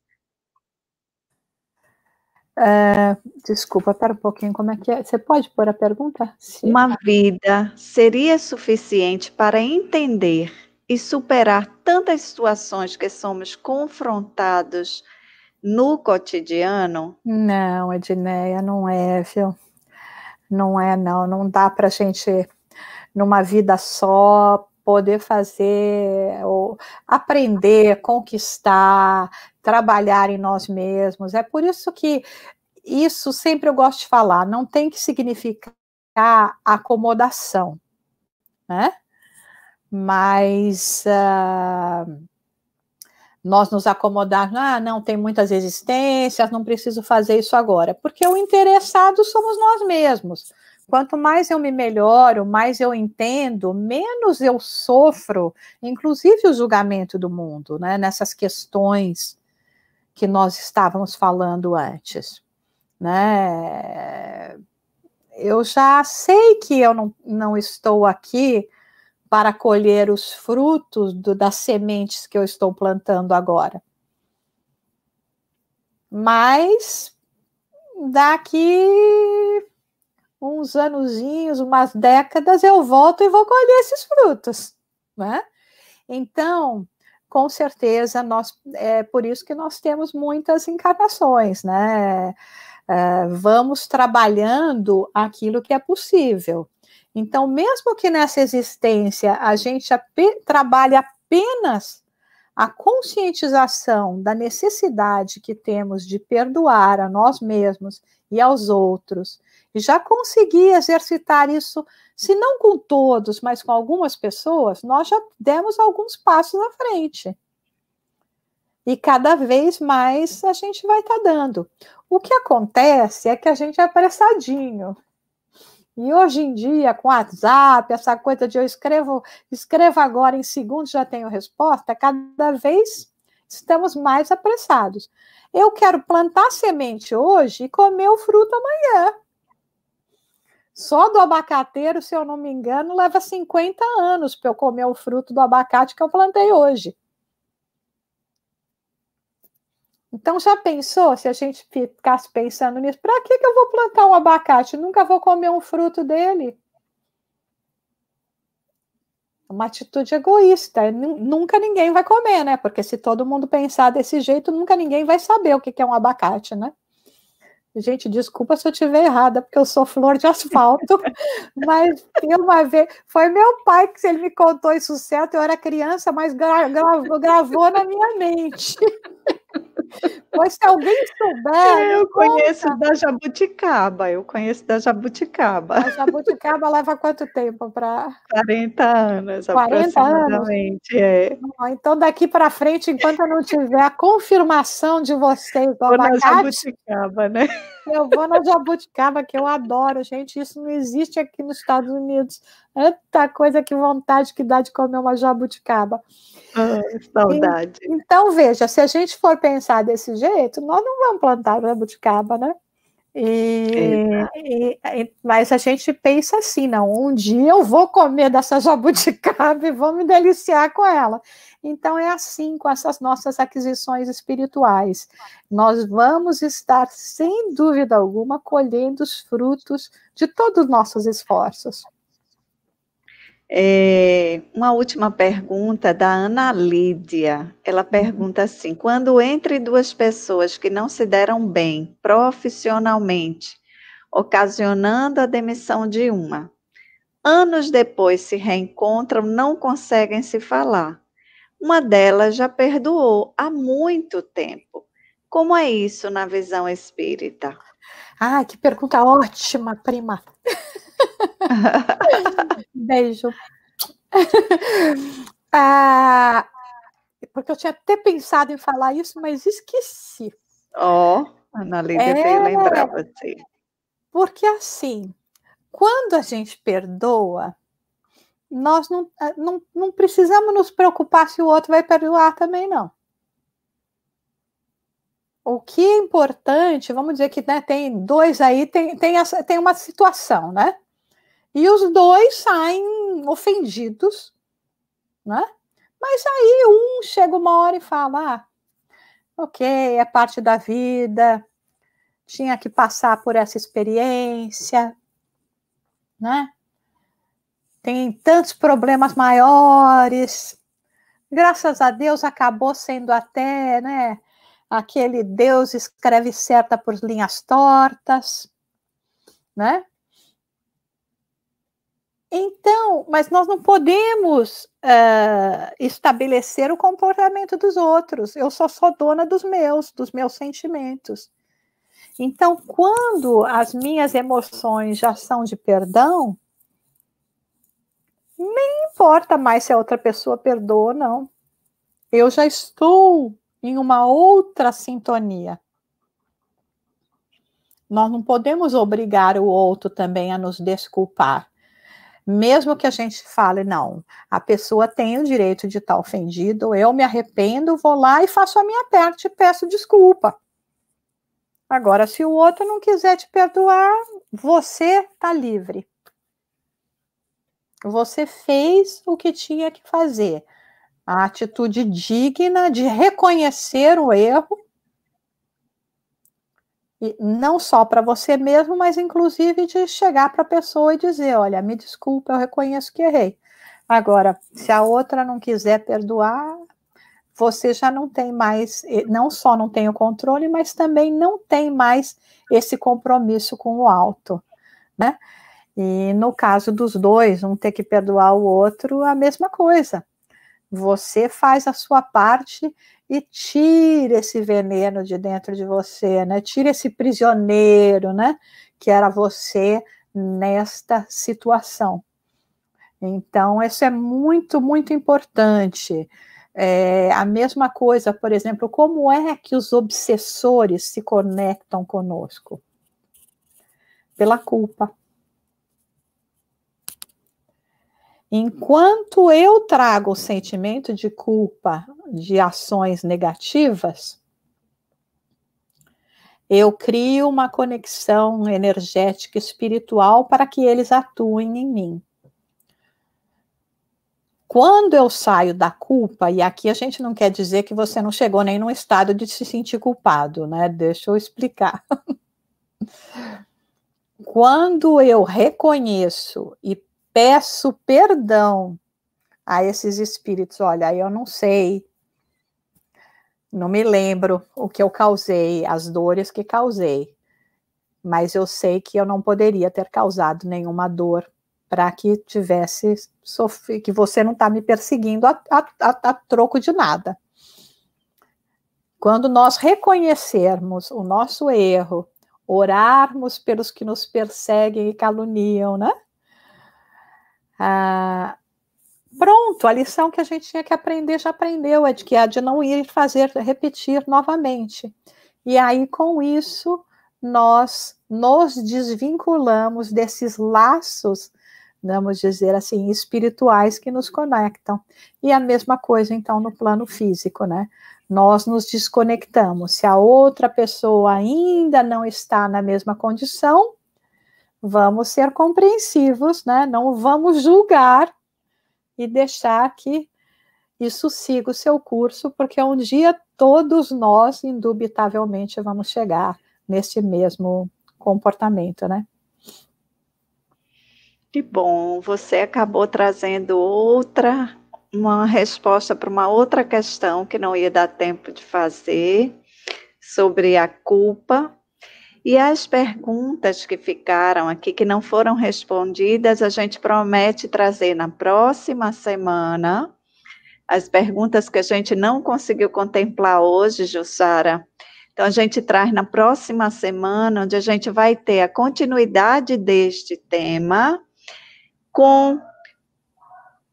Desculpa, pera um pouquinho, como é que é? Você pode pôr a pergunta? Sim. Uma vida seria suficiente para entender e superar tantas situações que somos confrontados no cotidiano? Não, Edneia, não é, viu? Não é, não dá para a gente, numa vida só, poder fazer, ou aprender, conquistar, trabalhar em nós mesmos. É por isso que isso sempre eu gosto de falar, não tem que significar acomodação, né? Mas nós nos acomodarmos, não, tem muitas existências, não preciso fazer isso agora, porque o interessado somos nós mesmos. Quanto mais eu me melhoro, mais eu entendo, menos eu sofro, inclusive o julgamento do mundo, né, nessas questões que nós estávamos falando antes, né? Eu já sei que eu não estou aqui para colher os frutos das sementes que eu estou plantando agora. Mas daqui uns anozinhos, umas décadas, eu volto e vou colher esses frutos, né? Então, com certeza, é por isso que nós temos muitas encarnações, né? Vamos trabalhando aquilo que é possível. Então, mesmo que nessa existência a gente trabalhe apenas a conscientização da necessidade que temos de perdoar a nós mesmos e aos outros, e já conseguir exercitar isso, se não com todos, mas com algumas pessoas, nós já demos alguns passos à frente. E cada vez mais a gente vai estar dando. O que acontece é que a gente é apressadinho. E hoje em dia, com WhatsApp, essa coisa de eu escrevo agora, em segundos já tenho resposta, cada vez estamos mais apressados. Eu quero plantar semente hoje e comer o fruto amanhã. Só do abacateiro, se eu não me engano, leva 50 anos para eu comer o fruto do abacate que eu plantei hoje. Então, já pensou se a gente ficasse pensando nisso? Para que eu vou plantar um abacate? Nunca vou comer um fruto dele. Uma atitude egoísta. Nunca ninguém vai comer, né? Porque se todo mundo pensar desse jeito, nunca ninguém vai saber o que é um abacate, né? Gente, desculpa se eu estiver errada, porque eu sou flor de asfalto, mas uma vez, foi meu pai que ele me contou isso certo, eu era criança, mas gravou na minha mente. Pois se alguém souber, Eu conheço da jabuticaba, eu conheço da jabuticaba. a jabuticaba leva quanto tempo para 40 anos 40 anos? aproximadamente, é. Então, daqui para frente, enquanto eu não tiver a confirmação de vocês do Vou na abacate, jabuticaba, né. eu vou na jabuticaba, que eu adoro, gente. Isso não existe aqui nos Estados Unidos. Tanta coisa, que vontade que dá de comer uma jabuticaba. Saudade. Então, veja, se a gente for pensar desse jeito, nós não vamos plantar jabuticaba, né? Mas a gente pensa assim, não, um dia eu vou comer dessa jabuticaba e vou me deliciar com ela. Então é assim com essas nossas aquisições espirituais. Nós vamos estar, sem dúvida alguma, colhendo os frutos de todos os nossos esforços. Uma última pergunta da Ana Lídia. Ela pergunta assim: quando entre duas pessoas que não se deram bem profissionalmente, ocasionando a demissão de uma, anos depois se reencontram, não conseguem se falar. Uma delas já perdoou há muito tempo. Como é isso na visão espírita? Ah, que pergunta ótima, prima. Beijo. Porque eu tinha até pensado em falar isso, mas esqueci. Ana Lídia veio lembrar você. Porque assim, quando a gente perdoa, nós não precisamos nos preocupar se o outro vai perdoar também, não. O que é importante, vamos dizer que, né, tem dois aí, tem uma situação, né? E os dois saem ofendidos, né? Mas aí um chega uma hora e fala, ok, é parte da vida, tinha que passar por essa experiência, né? Tem tantos problemas maiores, graças a Deus acabou sendo até, né, aquele Deus escreve certa por linhas tortas, né? Então, mas nós não podemos estabelecer o comportamento dos outros. Eu só sou dona dos meus sentimentos. Então, quando as minhas emoções já são de perdão, nem importa mais se a outra pessoa perdoa ou não. Eu já estou em uma outra sintonia. Nós não podemos obrigar o outro também a nos desculpar. Mesmo que a gente fale, não, a pessoa tem o direito de estar ofendido, eu me arrependo, vou lá e faço a minha parte e peço desculpa. Agora, se o outro não quiser te perdoar, você está livre. Você fez o que tinha que fazer. A atitude digna de reconhecer o erro, e não só para você mesmo, mas inclusive de chegar para a pessoa e dizer, olha, me desculpa, eu reconheço que errei. Agora, se a outra não quiser perdoar, você já não tem mais, não só não tem o controle, mas também não tem mais esse compromisso com o alto, né? E no caso dos dois, um ter que perdoar o outro, a mesma coisa. Você faz a sua parte e tira esse veneno de dentro de você, né? Tira esse prisioneiro, né? Que era você nesta situação. Então, isso é muito, muito importante. A mesma coisa, por exemplo, como é que os obsessores se conectam conosco? Pela culpa. Enquanto eu trago o sentimento de culpa de ações negativas, eu crio uma conexão energética espiritual para que eles atuem em mim. Quando eu saio da culpa, e aqui a gente não quer dizer que você não chegou nem num estado de se sentir culpado, né? Deixa eu explicar. Quando eu reconheço e peço perdão a esses espíritos, olha, eu não sei, não me lembro o que eu causei, as dores que causei, mas eu sei que eu não poderia ter causado nenhuma dor para que tivesse sofrido, que você não está me perseguindo a troco de nada. Quando nós reconhecermos o nosso erro, orarmos pelos que nos perseguem e caluniam, né? Pronto, a lição que a gente tinha que aprender já aprendeu, é de não ir repetir novamente. E aí, com isso, nós nos desvinculamos desses laços, vamos dizer assim, espirituais que nos conectam. E a mesma coisa, então, no plano físico, né? Nós nos desconectamos. Se a outra pessoa ainda não está na mesma condição, vamos ser compreensivos, né? Não vamos julgar e deixar que isso siga o seu curso, porque um dia todos nós, indubitavelmente, vamos chegar nesse mesmo comportamento, né? Que bom, você acabou trazendo uma resposta para uma outra questão que não ia dar tempo de fazer, sobre a culpa. E as perguntas que ficaram aqui, que não foram respondidas, a gente promete trazer na próxima semana. As perguntas que a gente não conseguiu contemplar hoje, Jussara. Então, a gente traz na próxima semana, onde a gente vai ter a continuidade deste tema, com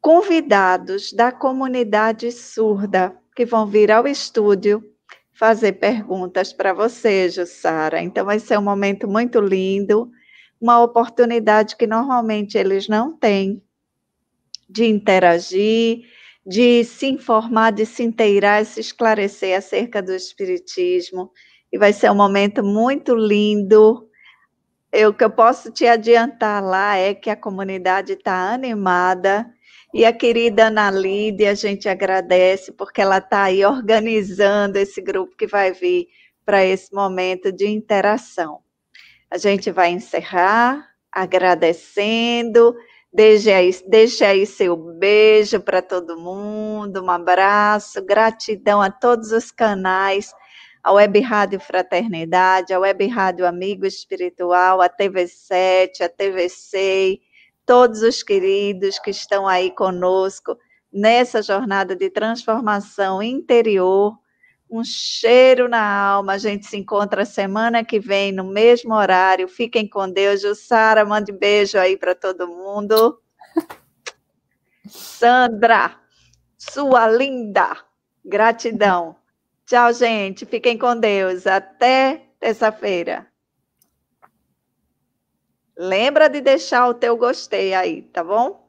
convidados da comunidade surda, que vão vir ao estúdio fazer perguntas para você, Jussara. Então, vai ser um momento muito lindo, uma oportunidade que normalmente eles não têm de interagir, de se informar, de se inteirar, se esclarecer acerca do Espiritismo. E vai ser um momento muito lindo. O que eu posso te adiantar lá é que a comunidade está animada. E a querida Ana Lídia, a gente agradece, porque ela está aí organizando esse grupo que vai vir para esse momento de interação. A gente vai encerrar agradecendo. Deixe aí seu beijo para todo mundo, um abraço, gratidão a todos os canais, a Web Rádio Fraternidade, a Web Rádio Amigo Espiritual, a TV7, a TV6, todos os queridos que estão aí conosco nessa jornada de transformação interior. Um cheiro na alma. A gente se encontra semana que vem no mesmo horário. Fiquem com Deus. Jussara, mande beijo aí para todo mundo. Sandra, sua linda. Gratidão. Tchau, gente. Fiquem com Deus. Até terça-feira. Lembra de deixar o teu gostei aí, tá bom?